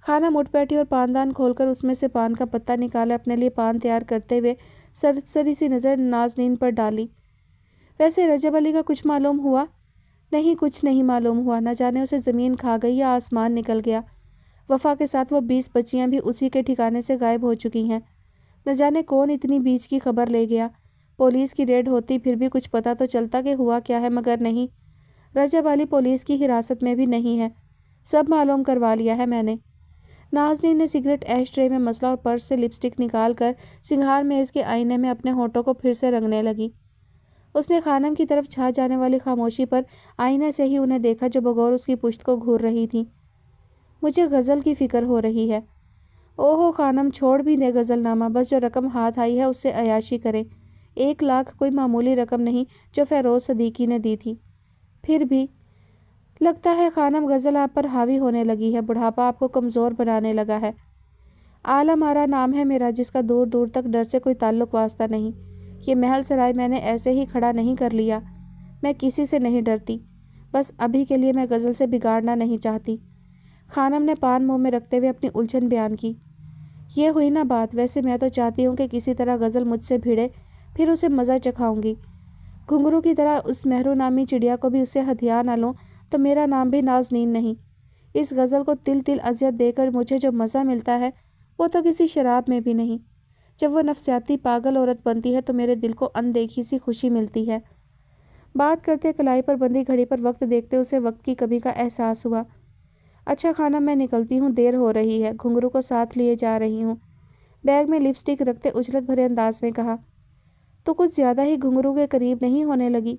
خانم اٹھ بیٹھی اور پاندان کھول کر اس میں سے پان کا پتہ نکالا اپنے لیے پان تیار کرتے ہوئے سرسری سی نظر نازنین پر ڈالی۔ ویسے رجب علی کا کچھ معلوم ہوا؟ نہیں، کچھ نہیں معلوم ہوا، نہ جانے اسے زمین کھا گئی یا آسمان نکل گیا۔ وفا کے ساتھ وہ 20 بچیاں بھی اسی کے ٹھکانے سے غائب ہو چکی ہیں۔ نہ جانے کون اتنی بیچ کی خبر لے گیا۔ پولیس کی ریڈ ہوتی پھر بھی کچھ پتہ تو چلتا کہ ہوا کیا ہے، مگر نہیں، رجب علی پولیس کی حراست میں بھی نہیں ہے، سب معلوم کروا لیا ہے میں نے۔ نازنین نے سگریٹ ایش ٹرے میں مسلا اور پرس سے لپسٹک نکال کر سنگھار میز کے آئینے میں اپنے ہونٹوں کو پھر سے رنگنے لگی۔ اس نے خانم کی طرف چھا جانے والی خاموشی پر آئینے سے ہی انہیں دیکھا جو بغور اس کی پشت کو گھور رہی تھی۔ مجھے غزل کی فکر ہو رہی ہے۔ اوہو خانم، چھوڑ بھی دے غزل نامہ، بس جو رقم ہاتھ آئی ہے اس سے عیاشی کریں۔ 1 لاکھ کوئی معمولی رقم نہیں جو فیروز صدیقی نے دی تھی۔ پھر بھی لگتا ہے خانم غزل آپ پر حاوی ہونے لگی ہے، بڑھاپا آپ کو کمزور بنانے لگا ہے۔ عالم آرا نام ہے میرا، جس کا دور دور تک ڈر سے کوئی تعلق واسطہ نہیں۔ یہ محل سرائے میں نے ایسے ہی کھڑا نہیں کر لیا۔ میں کسی سے نہیں ڈرتی، بس ابھی کے لیے میں غزل سے بگاڑنا نہیں چاہتی۔ خانم نے پان منہ میں رکھتے ہوئے اپنی الجھن بیان کی۔ یہ ہوئی نا بات، ویسے میں تو چاہتی ہوں کہ کسی طرح غزل مجھ سے بھیڑے، پھر اسے مزہ چکھاؤں گی۔ گھنگرو کی طرح اس مہرو نامی چڑیا کو بھی اس سے ہتھیا نہ لوں تو میرا نام بھی نازنین نہیں۔ اس غزل کو تل تل اذیت دے کر مجھے جو مزہ ملتا ہے وہ تو کسی شراب میں بھی نہیں۔ جب وہ نفسیاتی پاگل عورت بنتی ہے تو میرے دل کو اندیکھی سی خوشی ملتی ہے۔ بات کرتے کلائی پر بندھی گھڑی پر وقت دیکھتے اسے وقت کی کمی کا احساس ہوا۔ اچھا خانم، میں نکلتی ہوں، دیر ہو رہی ہے، گھنگرو کو ساتھ لیے جا رہی ہوں۔ بیگ میں لپسٹک رکھتے اجلت بھرے انداز میں کہا۔ تو کچھ زیادہ ہی گھنگرو کے قریب نہیں ہونے لگی؟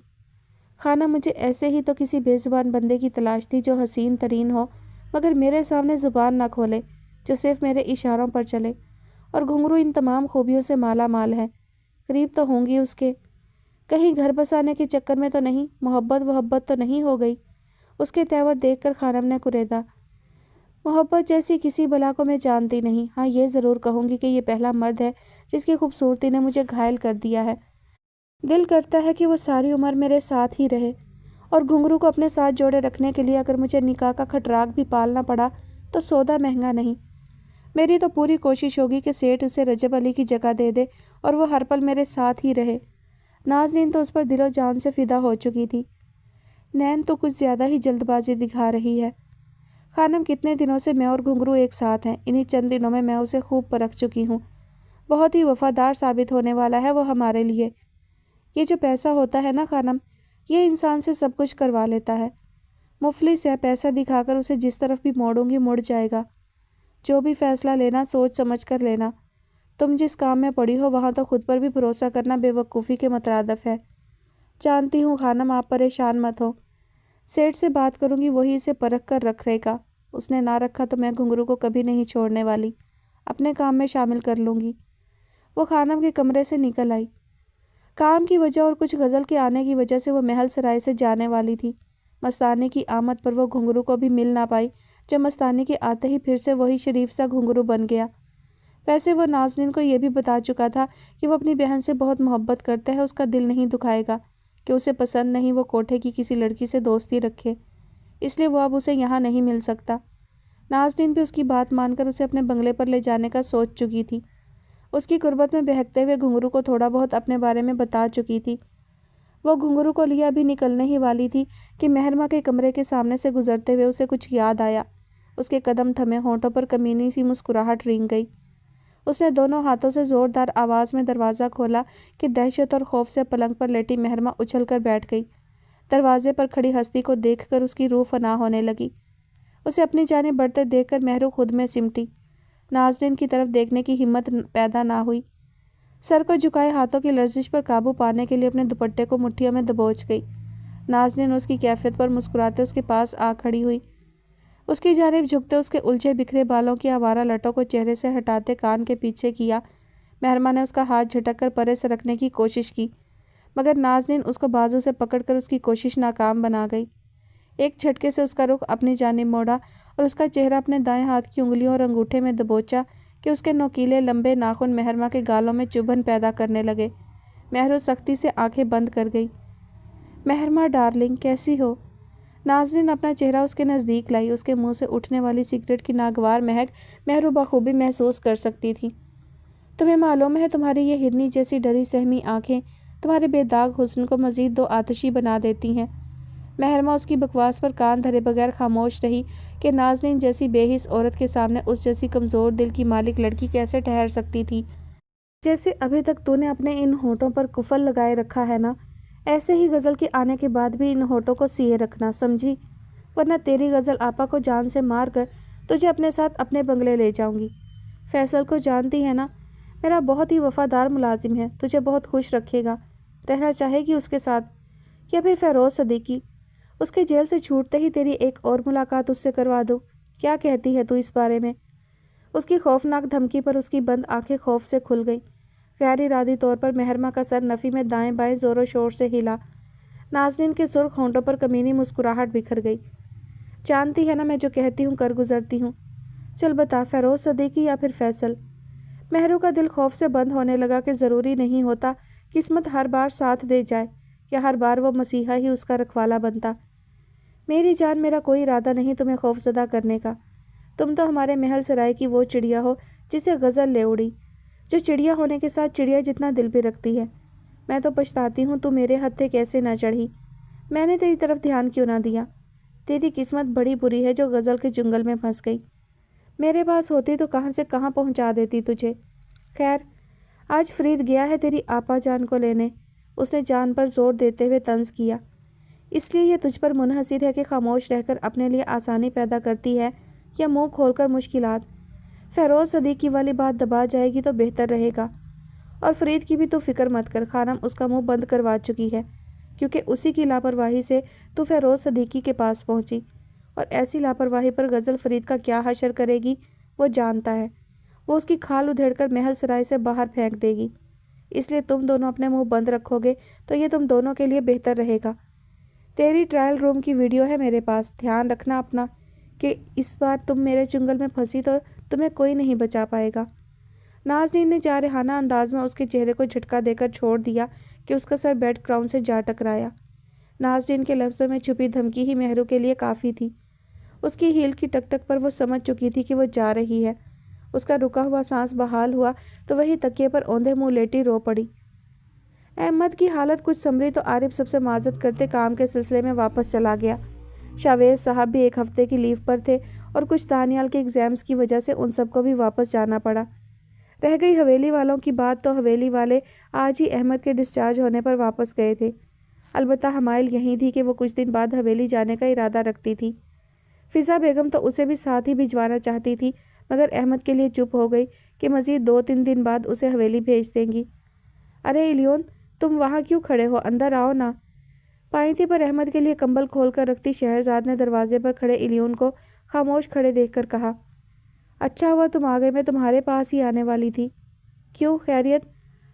خانم، مجھے ایسے ہی تو کسی بے زبان بندے کی تلاش تھی جو حسین ترین ہو مگر میرے سامنے زبان نہ کھولے، جو صرف میرے اشاروں پر چلے، اور گھنگرو ان تمام خوبیوں سے مالا مال ہے۔ قریب تو ہوں گی اس کے، کہیں گھر بسانے کے چکر میں تو نہیں، محبت تو نہیں ہو گئی؟ اس کے تیور دیکھ کر خانم نے کریدا۔ محبت جیسی کسی بلا کو میں جانتی نہیں، ہاں یہ ضرور کہوں گی کہ یہ پہلا مرد ہے جس کی خوبصورتی نے مجھے گھائل کر دیا ہے۔ دل کرتا ہے کہ وہ ساری عمر میرے ساتھ ہی رہے، اور گھنگرو کو اپنے ساتھ جوڑے رکھنے کے لیے اگر مجھے نکاح کا کھٹراک بھی پالنا پڑا تو سودا مہنگا نہیں۔ میری تو پوری کوشش ہوگی کہ سیٹھ اسے رجب علی کی جگہ دے دے اور وہ ہر پل میرے ساتھ ہی رہے۔ نازنین تو اس پر دل و جان سے فدا ہو چکی تھی۔ نین تو کچھ زیادہ ہی جلد بازی دکھا رہی ہے۔ خانم، کتنے دنوں سے میں اور گھنگرو ایک ساتھ ہیں، انہی چند دنوں میں اسے خوب پرکھ چکی ہوں۔ بہت ہی وفادار ثابت ہونے والا ہے وہ ہمارے لیے۔ یہ جو پیسہ ہوتا ہے نا خانم، یہ انسان سے سب کچھ کروا لیتا ہے۔ مفلس ہے، پیسہ دکھا کر اسے جس طرف بھی موڑوں گی مڑ جائے گا۔ جو بھی فیصلہ لینا سوچ سمجھ کر لینا۔ تم جس کام میں پڑی ہو وہاں تو خود پر بھی بھروسہ کرنا بے وقوفی کے مترادف ہے۔ جانتی ہوں خانم، آپ پریشان مت ہو، سیٹھ سے بات کروں گی، وہی اسے پرکھ کر رکھ رہے گا۔ اس نے نہ رکھا تو میں گھنگرو کو کبھی نہیں چھوڑنے والی، اپنے کام میں شامل کر لوں گی۔ وہ خانم کے کمرے سے نکل آئی۔ کام کی وجہ اور کچھ غزل کے آنے کی وجہ سے وہ محل سرائے سے جانے والی تھی۔ مستانی کی آمد پر وہ گھنگرو کو بھی مل نہ پائی، جب مستانی کے آتے ہی پھر سے وہی شریف سا گھنگرو بن گیا۔ ویسے وہ نازنین کو یہ بھی بتا چکا تھا کہ وہ اپنی بہن سے بہت محبت کرتا ہے، اس کا دل نہیں دکھائے گا، کہ اسے پسند نہیں وہ کوٹھے کی کسی لڑکی سے دوستی رکھے، اس لیے وہ اب اسے یہاں نہیں مل سکتا۔ نازنین بھی اس کی بات مان کر اسے اپنے بنگلے پر لے جانے کا سوچ چکی تھی۔ اس کی قربت میں بہکتے ہوئے گھنگرو کو تھوڑا بہت اپنے بارے میں بتا چکی تھی۔ وہ گھنگرو کو لیے ابھی نکلنے ہی والی تھی کہ مہرما کے کمرے کے سامنے سے گزرتے ہوئے اسے کچھ یاد آیا۔ اس کے قدم تھمے، ہونٹوں پر کمینی سی مسکراہٹ رینگ گئی۔ اس نے دونوں ہاتھوں سے زوردار آواز میں دروازہ کھولا کہ دہشت اور خوف سے پلنگ پر لیٹی مہرما اچھل کر بیٹھ گئی۔ دروازے پر کھڑی ہستی کو دیکھ کر اس کی روح فنا ہونے لگی۔ اسے اپنی جانب بڑھتے دیکھ کر مہرو خود میں سمٹی۔ نازنین کی طرف دیکھنے کی ہمت پیدا نہ ہوئی۔ سر کو جھکائے ہاتھوں کی لرزش پر قابو پانے کے لیے اپنے دوپٹے کو مٹھیوں میں دبوچ گئی۔ نازنین اس کی کیفیت پر مسکراتے اس کے پاس آ کھڑی ہوئی۔ اس کی جانب جھکتے اس کے الجھے بکھرے بالوں کی آوارہ لٹوں کو چہرے سے ہٹاتے کان کے پیچھے کیا۔ مہرما نے اس کا ہاتھ جھٹک کر پرے سرکنے کی کوشش کی، مگر نازنین اس کو بازو سے پکڑ کر اس کی کوشش ناکام بنا گئی۔ ایک جھٹکے سے اس کا رخ اپنی جانب موڑا اور اس کا چہرہ اپنے دائیں ہاتھ کی انگلیوں اور انگوٹھے میں دبوچا کہ اس کے نوکیلے لمبے ناخن مہرما کے گالوں میں چبھن پیدا کرنے لگے۔ مہرو سختی سے آنکھیں بند کر گئی۔ مہرما ڈارلنگ، کیسی ہو؟ نازنین اپنا چہرہ اس کے نزدیک لائی۔ اس کے منہ سے اٹھنے والی سگریٹ کی ناگوار مہک مہرو بخوبی محسوس کر سکتی تھی۔ تمہیں معلوم ہے تمہاری یہ ہرنی جیسی ڈری سہمی آنکھیں تمہارے بے داغ حسن کو مزید دو آتشی بنا دیتی ہیں۔ مہرما اس کی بکواس پر کان دھرے بغیر خاموش رہی کہ نازنین جیسی بے حس عورت کے سامنے اس جیسی کمزور دل کی مالک لڑکی کیسے ٹھہر سکتی تھی۔ جیسے ابھی تک تو نے اپنے ان ہونٹوں پر کفل لگائے رکھا ہے نا، ایسے ہی غزل کے آنے کے بعد بھی ان ہونٹوں کو سیے رکھنا، سمجھی؟ ورنہ تیری غزل آپا کو جان سے مار کر تجھے اپنے ساتھ اپنے بنگلے لے جاؤں گی۔ فیصل کو جانتی ہے نا، میرا بہت ہی وفادار ملازم ہے، تجھے بہت خوش رکھے گا، رہنا چاہے گی اس کے ساتھ۔ یا پھر فیروز صدیقی، اس کے جیل سے چھوٹتے ہی تیری ایک اور ملاقات اس سے کروا دو، کیا کہتی ہے تو اس بارے میں؟ اس کی خوفناک دھمکی پر اس کی بند آنکھیں خوف سے کھل گئیں۔ غیر ارادی طور پر مہرما کا سر نفی میں دائیں بائیں زور و شور سے ہلا۔ نازنین کے سرخ ہونٹوں پر کمینی مسکراہٹ بکھر گئی۔ جانتی ہے نا میں جو کہتی ہوں کر گزرتی ہوں، چل بتا، فیروز صدیقی یا پھر فیصل؟ مہرو کا دل خوف سے بند ہونے لگا کہ ضروری نہیں ہوتا قسمت ہر بار ساتھ دے جائے یا ہر بار وہ مسیحا ہی اس کا رکھوالا بنتا۔ میری جان، میرا کوئی ارادہ نہیں تمہیں خوف زدہ کرنے کا۔ تم تو ہمارے محل سرائے کی وہ چڑیا ہو جسے غزل لے اڑی، جو چڑیا ہونے کے ساتھ چڑیا جتنا دل بھی رکھتی ہے۔ میں تو پچھتاتی ہوں تو میرے ہتھے کیسے نہ چڑھی، میں نے تیری طرف دھیان کیوں نہ دیا۔ تیری قسمت بڑی بری ہے جو غزل کے جنگل میں پھنس گئی، میرے پاس ہوتی تو کہاں سے کہاں پہنچا دیتی تجھے۔ خیر، آج فرید گیا ہے تیری آپا جان کو لینے، اس نے جان پر زور دیتے ہوئے طنز کیا، اس لیے یہ تجھ پر منحصر ہے کہ خاموش رہ کر اپنے لیے آسانی پیدا کرتی ہے یا منہ کھول کر مشکلات۔ فیروز صدیقی والی بات دبا جائے گی تو بہتر رہے گا، اور فرید کی بھی تو فکر مت کر، خانم اس کا منہ بند کروا چکی ہے، کیونکہ اسی کی لاپرواہی سے تو فیروز صدیقی کے پاس پہنچی، اور ایسی لاپرواہی پر غزل فرید کا کیا حشر کرے گی وہ جانتا ہے، وہ اس کی کھال ادھیڑ کر محل سرائے سے باہر پھینک دے گی۔ اس لیے تم دونوں اپنے منہ بند رکھو گے تو یہ تم دونوں کے لیے بہتر رہے گا۔ تیری ٹرائل روم کی ویڈیو ہے میرے پاس، دھیان رکھنا اپنا کہ اس بار تم میرے چنگل میں پھنسی تو تمہیں کوئی نہیں بچا پائے گا۔ نازنین نے جارحانہ انداز میں اس کے چہرے کو جھٹکا دے کر چھوڑ دیا کہ اس کا سر بیڈ گراؤنڈ سے جا ٹکرایا۔ نازنین کے لفظوں میں چھپی دھمکی ہی مہرو کے لیے کافی تھی۔ اس کی ہیل کی ٹک ٹک پر وہ سمجھ چکی تھی کہ وہ جا رہی ہے۔ اس کا رکا ہوا سانس بحال ہوا تو وہی تکیے پر اوندھے منہ لیٹی رو پڑی۔ احمد کی حالت کچھ سنبھلی تو عارف سب سے معذرت کرتے کام کے سلسلے میں واپس چلا گیا۔ شاویز صاحب بھی ایک ہفتے کی لیو پر تھے اور کچھ دانیال کے ایگزامز کی وجہ سے ان سب کو بھی واپس جانا پڑا۔ رہ گئی حویلی والوں کی بات تو حویلی والے آج ہی احمد کے ڈسچارج ہونے پر واپس گئے تھے۔ البتہ حمائل یہی تھی کہ وہ کچھ دن بعد حویلی جانے کا ارادہ رکھتی تھی۔ فضا بیگم تو اسے بھی ساتھ ہی بھجوانا چاہتی تھی، مگر احمد کے لیے چپ ہو گئی کہ مزید 2-3 دن بعد اسے حویلی بھیج دیں گی۔ ارے الیون، تم وہاں کیوں کھڑے ہو، اندر آؤ نا۔ پائنتی پر احمد کے لیے کمبل کھول کر رکھتی شہرزاد نے دروازے پر کھڑے الیون کو خاموش کھڑے دیکھ کر کہا، اچھا ہوا تم آ گئے، میں تمہارے پاس ہی آنے والی تھی۔ کیوں، خیریت؟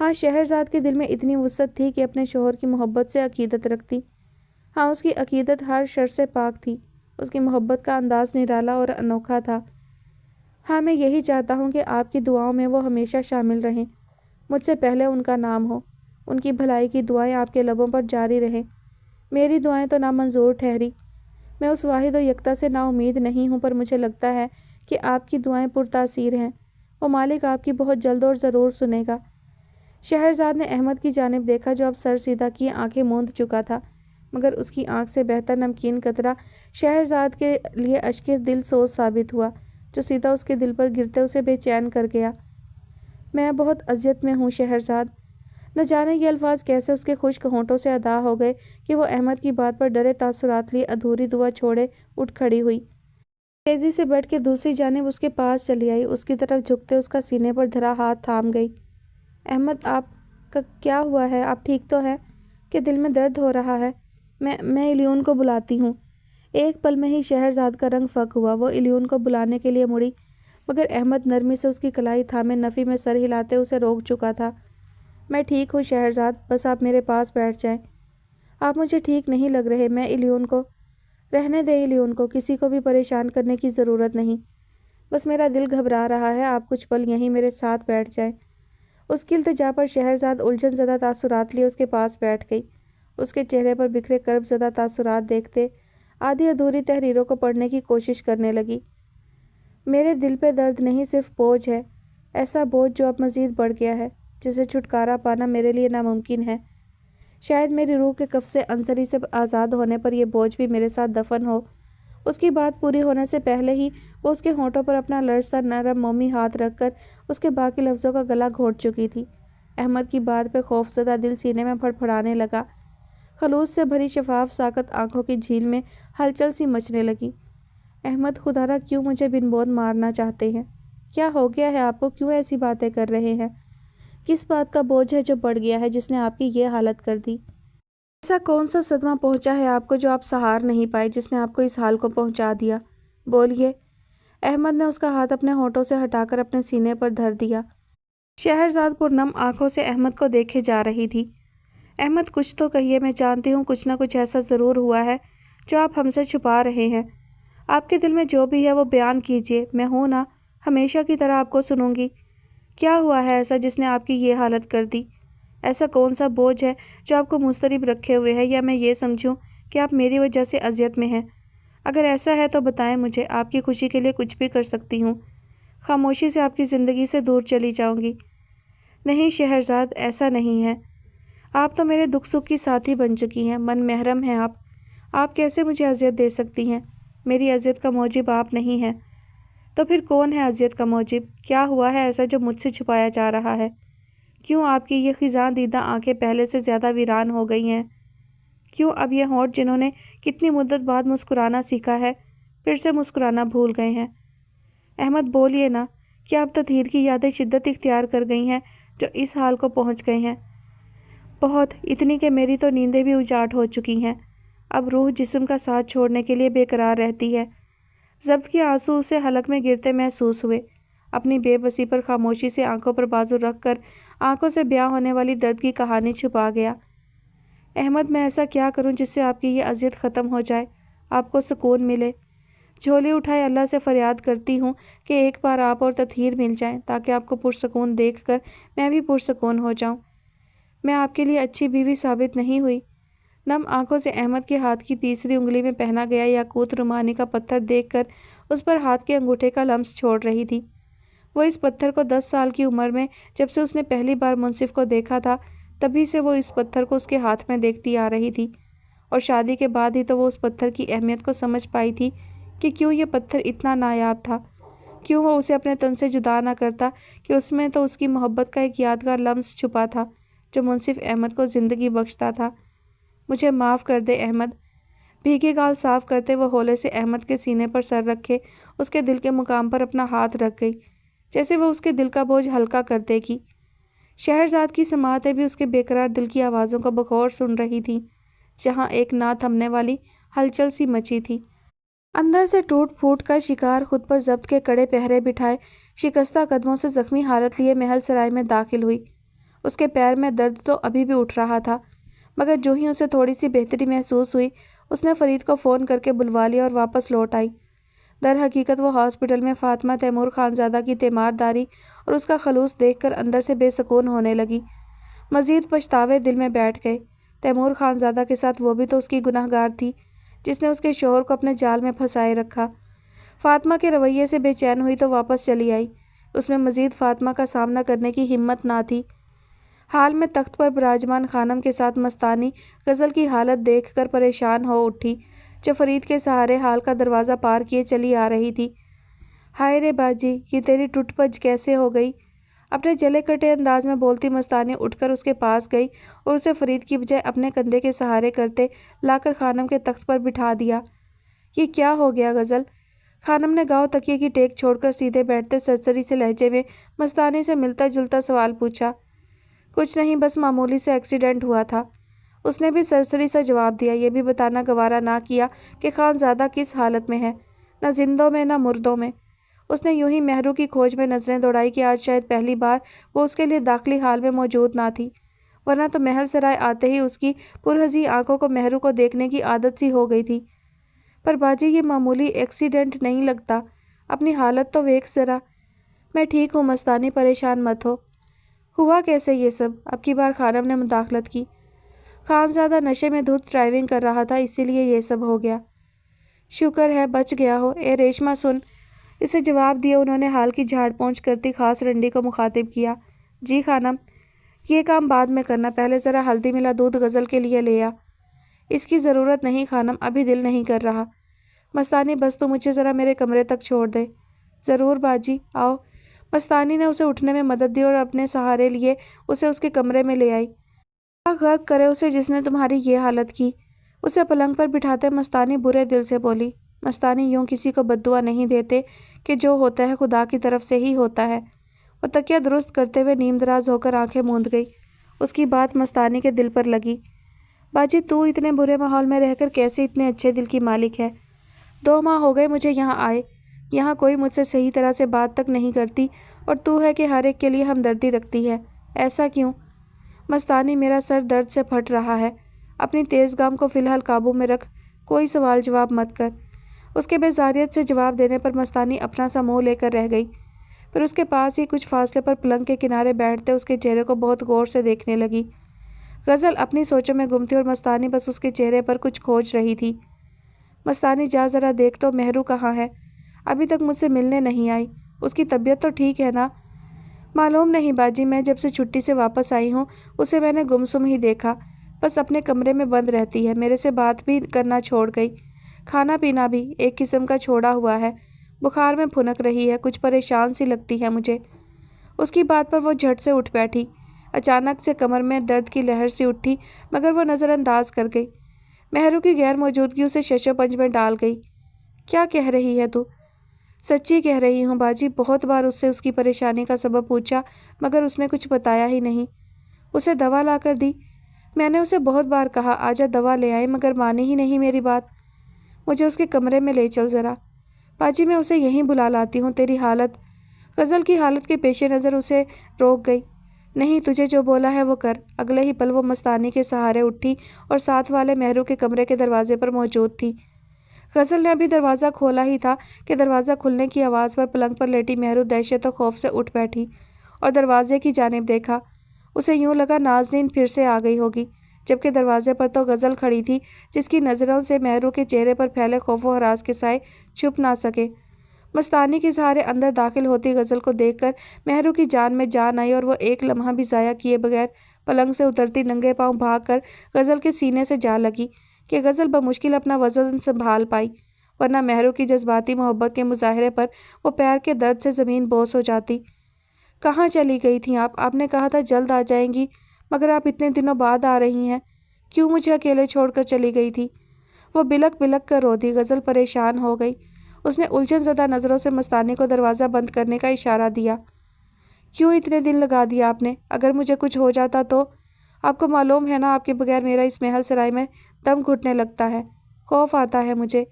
ہاں، شہرزاد کے دل میں اتنی وسعت تھی کہ اپنے شوہر کی محبت سے عقیدت رکھتی۔ ہاں، اس کی عقیدت ہر شر سے پاک تھی۔ اس کی محبت کا انداز نرالا اور انوکھا تھا۔ ہاں، میں یہی چاہتا ہوں کہ آپ کی دعاؤں میں وہ ہمیشہ شامل رہیں، مجھ سے پہلے ان کا نام ہو۔ ان کی بھلائی کی دعائیں آپ کے لبوں پر جاری رہیں۔ میری دعائیں تو نامنظور ٹھہری۔ میں اس واحد و یکتا سے نا امید نہیں ہوں، پر مجھے لگتا ہے کہ آپ کی دعائیں پرتاثیر ہیں۔ وہ مالک آپ کی بہت جلد اور ضرور سنے گا۔ شہرزاد نے احمد کی جانب دیکھا جو اب سر سیدھا کیے آنکھیں موند چکا تھا، مگر اس کی آنکھ سے بہتر نمکین قطرہ شہرزاد کے لیے اشک دل سوز ثابت ہوا، جو سیدھا اس کے دل پر گرتے اسے بے چین کر گیا۔ میں بہت اذیت میں ہوں شہرزاد۔ نہ جانے یہ الفاظ کیسے اس کے خشک ہونٹوں سے ادا ہو گئے کہ وہ احمد کی بات پر ڈرے تاثرات لیے ادھوری دعا چھوڑے اٹھ کھڑی ہوئی۔ تیزی سے بیٹھ کے دوسری جانب اس کے پاس چلی آئی، اس کی طرف جھکتے اس کا سینے پر دھرا ہاتھ تھام گئی۔ احمد، آپ کا کیا ہوا ہے؟ آپ ٹھیک تو ہیں؟ کہ دل میں درد ہو رہا ہے؟ میں الیون کو بلاتی ہوں۔ ایک پل میں ہی شہرزاد کا رنگ فک ہوا۔ وہ الیون کو بلانے کے لیے مڑی، مگر احمد نرمی سے اس کی کلائی تھامے نفی میں سر ہلاتے اسے روک چکا تھا۔ میں ٹھیک ہوں شہرزاد، بس آپ میرے پاس بیٹھ جائیں۔ آپ مجھے ٹھیک نہیں لگ رہے۔ میں الیون کو رہنے دیں، الیون کو کسی کو بھی پریشان کرنے کی ضرورت نہیں۔ بس میرا دل گھبرا رہا ہے، آپ کچھ پل یہیں میرے ساتھ بیٹھ جائیں۔ اس کی التجا پر شہرزاد الجھن زدہ تاثرات لیے اس کے پاس بیٹھ گئی۔ اس کے چہرے پر بکھرے کرب زدہ تاثرات دیکھتے آدھی ادھوری تحریروں کو پڑھنے کی کوشش کرنے لگی۔ میرے دل پہ درد نہیں، صرف بوجھ ہے، ایسا بوجھ جو اب مزید بڑھ گیا ہے، جسے چھٹکارا پانا میرے لیے ناممکن ہے۔ شاید میری روح کے قفس عنصری سے آزاد ہونے پر یہ بوجھ بھی میرے ساتھ دفن ہو۔ اس کی بات پوری ہونے سے پہلے ہی وہ اس کے ہونٹوں پر اپنا لرزتا نرم مومی ہاتھ رکھ کر اس کے باقی لفظوں کا گلا گھونٹ چکی تھی۔ احمد کی بات پہ خوفزدہ دل سینے میں پھڑپھڑانے لگا۔ خلوص سے بھری شفاف ساکت آنکھوں کی جھیل میں ہلچل سی مچنے لگی۔ احمد، خدا را کیوں مجھے بن بوند مارنا چاہتے ہیں؟ کیا ہو گیا ہے آپ کو؟ کیوں ایسی باتیں کر رہے ہیں؟ کس بات کا بوجھ ہے جو بڑھ گیا ہے، جس نے آپ کی یہ حالت کر دی؟ ایسا کون سا صدمہ پہنچا ہے آپ کو جو آپ سہار نہیں پائے، جس نے آپ کو اس حال کو پہنچا دیا؟ بولیے۔ احمد نے اس کا ہاتھ اپنے ہونٹوں سے ہٹا کر اپنے سینے پر دھر دیا۔ شہرزاد پرنم آنکھوں سے احمد کو دیکھے جا رہی تھی۔ احمد، کچھ تو کہیے، میں جانتی ہوں کچھ نہ کچھ ایسا ضرور ہوا ہے جو آپ ہم سے چھپا رہے ہیں۔ آپ کے دل میں جو بھی ہے وہ بیان کیجیے، میں ہوں نا، ہمیشہ کی طرح آپ کو سنوں گی۔ کیا ہوا ہے ایسا جس نے آپ کی یہ حالت کر دی؟ ایسا کون سا بوجھ ہے جو آپ کو مضطرب رکھے ہوئے ہے، یا میں یہ سمجھوں کہ آپ میری وجہ سے اذیت میں ہیں؟ اگر ایسا ہے تو بتائیں مجھے، آپ کی خوشی کے لیے کچھ بھی کر سکتی ہوں۔ خاموشی سے آپ کی زندگی سے دور چلی جاؤں گی۔ نہیں شہرزاد، ایسا نہیں ہے۔ آپ تو میرے دکھ سکھ کی ساتھی بن چکی ہیں، من محرم ہیں آپ۔ آپ کیسے مجھے اذیت دے سکتی ہیں؟ میری اذیت کا موجب آپ نہیں ہیں۔ تو پھر کون ہے اذیت کا موجب؟ کیا ہوا ہے ایسا جو مجھ سے چھپایا جا رہا ہے؟ کیوں آپ کی یہ خزاں دیدہ آنکھیں پہلے سے زیادہ ویران ہو گئی ہیں؟ کیوں اب یہ ہونٹ جنہوں نے کتنی مدت بعد مسکرانا سیکھا ہے، پھر سے مسکرانا بھول گئے ہیں؟ احمد، بولیے نا، کیا اب تطہیر کی یادیں شدت اختیار کر گئی ہیں جو اس حال کو پہنچ گئے ہیں؟ بہت، اتنی کہ میری تو نیندیں بھی اجاٹ ہو چکی ہیں۔ اب روح جسم کا ساتھ چھوڑنے کے لیے بے قرار رہتی ہے۔ ضبط کے آنسو اسے حلق میں گرتے محسوس ہوئے۔ اپنی بے بسی پر خاموشی سے آنکھوں پر بازو رکھ کر آنکھوں سے بیاں ہونے والی درد کی کہانی چھپا گیا۔ احمد، میں ایسا کیا کروں جس سے آپ کی یہ اذیت ختم ہو جائے، آپ کو سکون ملے؟ جھولی اٹھائے اللہ سے فریاد کرتی ہوں کہ ایک بار آپ اور تطہیر مل جائیں، تاکہ آپ کو پرسکون دیکھ کر میں بھی پرسکون ہو جاؤں۔ میں آپ کے لیے اچھی بیوی ثابت نہیں ہوئی؟ نم آنکھوں سے احمد کے ہاتھ کی تیسری انگلی میں پہنا گیا یاقوت رومانی کا پتھر دیکھ کر اس پر ہاتھ کے انگوٹھے کا لمس چھوڑ رہی تھی۔ وہ اس پتھر کو 10 سال کی عمر میں جب سے اس نے پہلی بار منصف کو دیکھا تھا، تبھی سے وہ اس پتھر کو اس کے ہاتھ میں دیکھتی آ رہی تھی، اور شادی کے بعد ہی تو وہ اس پتھر کی اہمیت کو سمجھ پائی تھی کہ کیوں یہ پتھر اتنا نایاب تھا، کیوں وہ اسے اپنے تن سے جدا نہ کرتا، کہ اس میں تو اس کی محبت کا ایک یادگار لمس چھپا تھا جو منصف احمد کو زندگی بخشتا تھا۔ مجھے معاف کر دے احمد۔ بھیگے گال صاف کرتے وہ ہولے سے احمد کے سینے پر سر رکھے اس کے دل کے مقام پر اپنا ہاتھ رکھ گئی، جیسے وہ اس کے دل کا بوجھ ہلکا کر دے گی۔ شہرزاد کی سماعتیں بھی اس کے بے قرار دل کی آوازوں کو بغور سن رہی تھیں، جہاں ایک نہ تھمنے والی ہلچل سی مچی تھی۔ اندر سے ٹوٹ پھوٹ کا شکار خود پر ضبط کے کڑے پہرے بٹھائے شکستہ قدموں سے زخمی حالت لیے محل سرائے میں داخل ہوئی۔ اس کے پیر میں درد تو ابھی بھی اٹھ رہا تھا، مگر جو ہی اسے تھوڑی سی بہتری محسوس ہوئی اس نے فرید کو فون کر کے بلوا لیا اور واپس لوٹ آئی۔ در حقیقت وہ ہاسپٹل میں فاطمہ تیمور خانزادہ کی تیمارداری اور اس کا خلوص دیکھ کر اندر سے بے سکون ہونے لگی۔ مزید پچھتاوے دل میں بیٹھ گئے۔ تیمور خانزادہ کے ساتھ وہ بھی تو اس کی گناہ گار تھی جس نے اس کے شوہر کو اپنے جال میں پھنسائے رکھا۔ فاطمہ کے رویے سے بے چین ہوئی تو واپس چلی آئی۔ اس میں مزید فاطمہ کا سامنا کرنے کی ہمت نہ تھی۔ حال میں تخت پر براجمان خانم کے ساتھ مستانی غزل کی حالت دیکھ کر پریشان ہو اٹھی، جو فرید کے سہارے حال کا دروازہ پار کیے چلی آ رہی تھی۔ ہائے رے باجی، یہ تیری ٹوٹ پج کیسے ہو گئی؟ اپنے جلے کٹے انداز میں بولتی مستانی اٹھ کر اس کے پاس گئی اور اسے فرید کی بجائے اپنے کندھے کے سہارے کرتے لا کر خانم کے تخت پر بٹھا دیا۔ یہ کیا ہو گیا غزل؟ خانم نے گاؤ تکیے کی ٹیک چھوڑ کر سیدھے بیٹھتے سرسری سے لہجے میں مستانی سے ملتا جلتا سوال پوچھا۔ کچھ نہیں، بس معمولی سے ایکسیڈنٹ ہوا تھا، اس نے بھی سرسری سا جواب دیا۔ یہ بھی بتانا گوارا نہ کیا کہ خانزادہ کس حالت میں ہے، نہ زندوں میں نہ مردوں میں۔ اس نے یوں ہی مہرو کی کھوج میں نظریں دوڑائی کہ آج شاید پہلی بار وہ اس کے لیے داخلی حال میں موجود نہ تھی، ورنہ تو محل سرائے آتے ہی اس کی پرہزی آنکھوں کو مہرو کو دیکھنے کی عادت سی ہو گئی تھی۔ پر باجی، یہ معمولی ایکسیڈنٹ نہیں لگتا، اپنی حالت تو ویکھ ذرا۔ میں ٹھیک ہوں مستانی، پریشان مت ہو۔ ہوا کیسے یہ سب؟ اب کی بار خانم نے مداخلت کی۔ خانزادہ نشے میں دھت ڈرائیونگ کر رہا تھا، اسی لیے یہ سب ہو گیا۔ شکر ہے بچ گیا ہو۔ اے ریشما سن، اسے جواب دیا انہوں نے حال کی جھاڑ پونچھ کرتی خاص رنڈی کو مخاطب کیا۔ جی خانم، یہ کام بعد میں کرنا، پہلے ذرا ہلدی ملا دودھ غزل کے لیے لے آ۔ اس کی ضرورت نہیں خانم، ابھی دل نہیں کر رہا۔ مستانی بس تو مجھے ذرا میرے کمرے تک چھوڑ دے۔ ضرور باجی، آؤ۔ مستانی نے اسے اٹھنے میں مدد دی اور اپنے سہارے لیے اسے اس کے کمرے میں لے آئی۔ اللہ غرق کرے اسے جس نے تمہاری یہ حالت کی۔ اسے پلنگ پر بٹھاتے مستانی برے دل سے بولی۔ مستانی یوں کسی کو بد دعا نہیں دیتے کہ جو ہوتا ہے خدا کی طرف سے ہی ہوتا ہے۔ وہ تکیہ درست کرتے ہوئے نیم دراز ہو کر آنکھیں موند گئی۔ اس کی بات مستانی کے دل پر لگی۔ باجی، تو اتنے برے ماحول میں رہ کر کیسے اتنے اچھے دل کی مالک ہے؟ 2 ماہ ہو گئے مجھے یہاں آئے، یہاں کوئی مجھ سے صحیح طرح سے بات تک نہیں کرتی، اور تو ہے کہ ہر ایک کے لیے ہمدردی رکھتی ہے۔ ایسا کیوں؟ مستانی، میرا سر درد سے پھٹ رہا ہے، اپنی تیز گام کو فی الحال قابو میں رکھ، کوئی سوال جواب مت کر۔ اس کے بیزاریت سے جواب دینے پر مستانی اپنا سا منہ لے کر رہ گئی، پھر اس کے پاس ہی کچھ فاصلے پر پلنگ کے کنارے بیٹھتے اس کے چہرے کو بہت غور سے دیکھنے لگی۔ غزل اپنی سوچوں میں گم تھی اور مستانی بس اس کے چہرے پر کچھ کھوج رہی تھی۔ مستانی، جا ذرا دیکھ تو مہرو کہاں ہے؟ ابھی تک مجھ سے ملنے نہیں آئی، اس کی طبیعت تو ٹھیک ہے نا؟ معلوم نہیں باجی، میں جب سے چھٹی سے واپس آئی ہوں اسے میں نے گمسم ہی دیکھا، بس اپنے کمرے میں بند رہتی ہے، میرے سے بات بھی کرنا چھوڑ گئی، کھانا پینا بھی ایک قسم کا چھوڑا ہوا ہے، بخار میں پھنک رہی ہے، کچھ پریشان سی لگتی ہے مجھے۔ اس کی بات پر وہ جھٹ سے اٹھ بیٹھی۔ اچانک سے کمر میں درد کی لہر سی اٹھی، مگر وہ نظر انداز کر گئی۔ مہرو کی غیر موجودگی اسے شش و پنج میں ڈال گئی۔ کیا کہہ رہی ہے تو؟ سچی کہہ رہی ہوں باجی، بہت بار اس سے اس کی پریشانی کا سبب پوچھا، مگر اس نے کچھ بتایا ہی نہیں۔ اسے دوا لا کر دی، میں نے اسے بہت بار کہا آجا دوا لے آئیں، مگر مانی ہی نہیں میری بات۔ مجھے اس کے کمرے میں لے چل ذرا۔ باجی، میں اسے یہیں بلا لاتی ہوں، تیری حالت۔ غزل کی حالت کے پیش نظر اسے روک گئی۔ نہیں، تجھے جو بولا ہے وہ کر۔ اگلے ہی پل وہ مستانی کے سہارے اٹھی اور ساتھ والے مہرو کے کمرے کے دروازے پر موجود تھی۔ غزل نے ابھی دروازہ کھولا ہی تھا کہ دروازہ کھلنے کی آواز پر پلنگ پر لیٹی مہرو دہشت و خوف سے اٹھ بیٹھی اور دروازے کی جانب دیکھا۔ اسے یوں لگا نازنین پھر سے آ گئی ہوگی، جبکہ دروازے پر تو غزل کھڑی تھی جس کی نظروں سے مہرو کے چہرے پر پھیلے خوف و ہراس کے سائے چھپ نہ سکے۔ مستانی کے سہارے اندر داخل ہوتی غزل کو دیکھ کر مہرو کی جان میں جان آئی اور وہ ایک لمحہ بھی ضائع کیے بغیر پلنگ سے اترتی ننگے پاؤں بھاگ کر غزل کے سینے سے جا لگی کہ غزل بمشکل اپنا وزن سنبھال پائی، ورنہ مہرو کی جذباتی محبت کے مظاہرے پر وہ پیر کے درد سے زمین بوس ہو جاتی۔ کہاں چلی گئی تھیں آپ نے کہا تھا جلد آ جائیں گی، مگر آپ اتنے دنوں بعد آ رہی ہیں، کیوں مجھے اکیلے چھوڑ کر چلی گئی تھی؟ وہ بلک بلک کر رو دی۔ غزل پریشان ہو گئی۔ اس نے الجھن زدہ نظروں سے مستانی کو دروازہ بند کرنے کا اشارہ دیا۔ کیوں اتنے دن لگا دیا آپ نے؟ اگر مجھے کچھ ہو جاتا تو؟ آپ کو معلوم ہے نا، آپ کے بغیر میرا اس محل سرائے میں دم گھٹنے لگتا ہے، خوف آتا ہے مجھے۔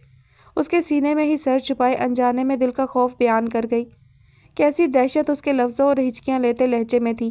اس کے سینے میں ہی سر چھپائے انجانے میں دل کا خوف بیان کر گئی۔ کیسی دہشت اس کے لفظوں اور ہچکیاں لیتے لہجے میں تھی۔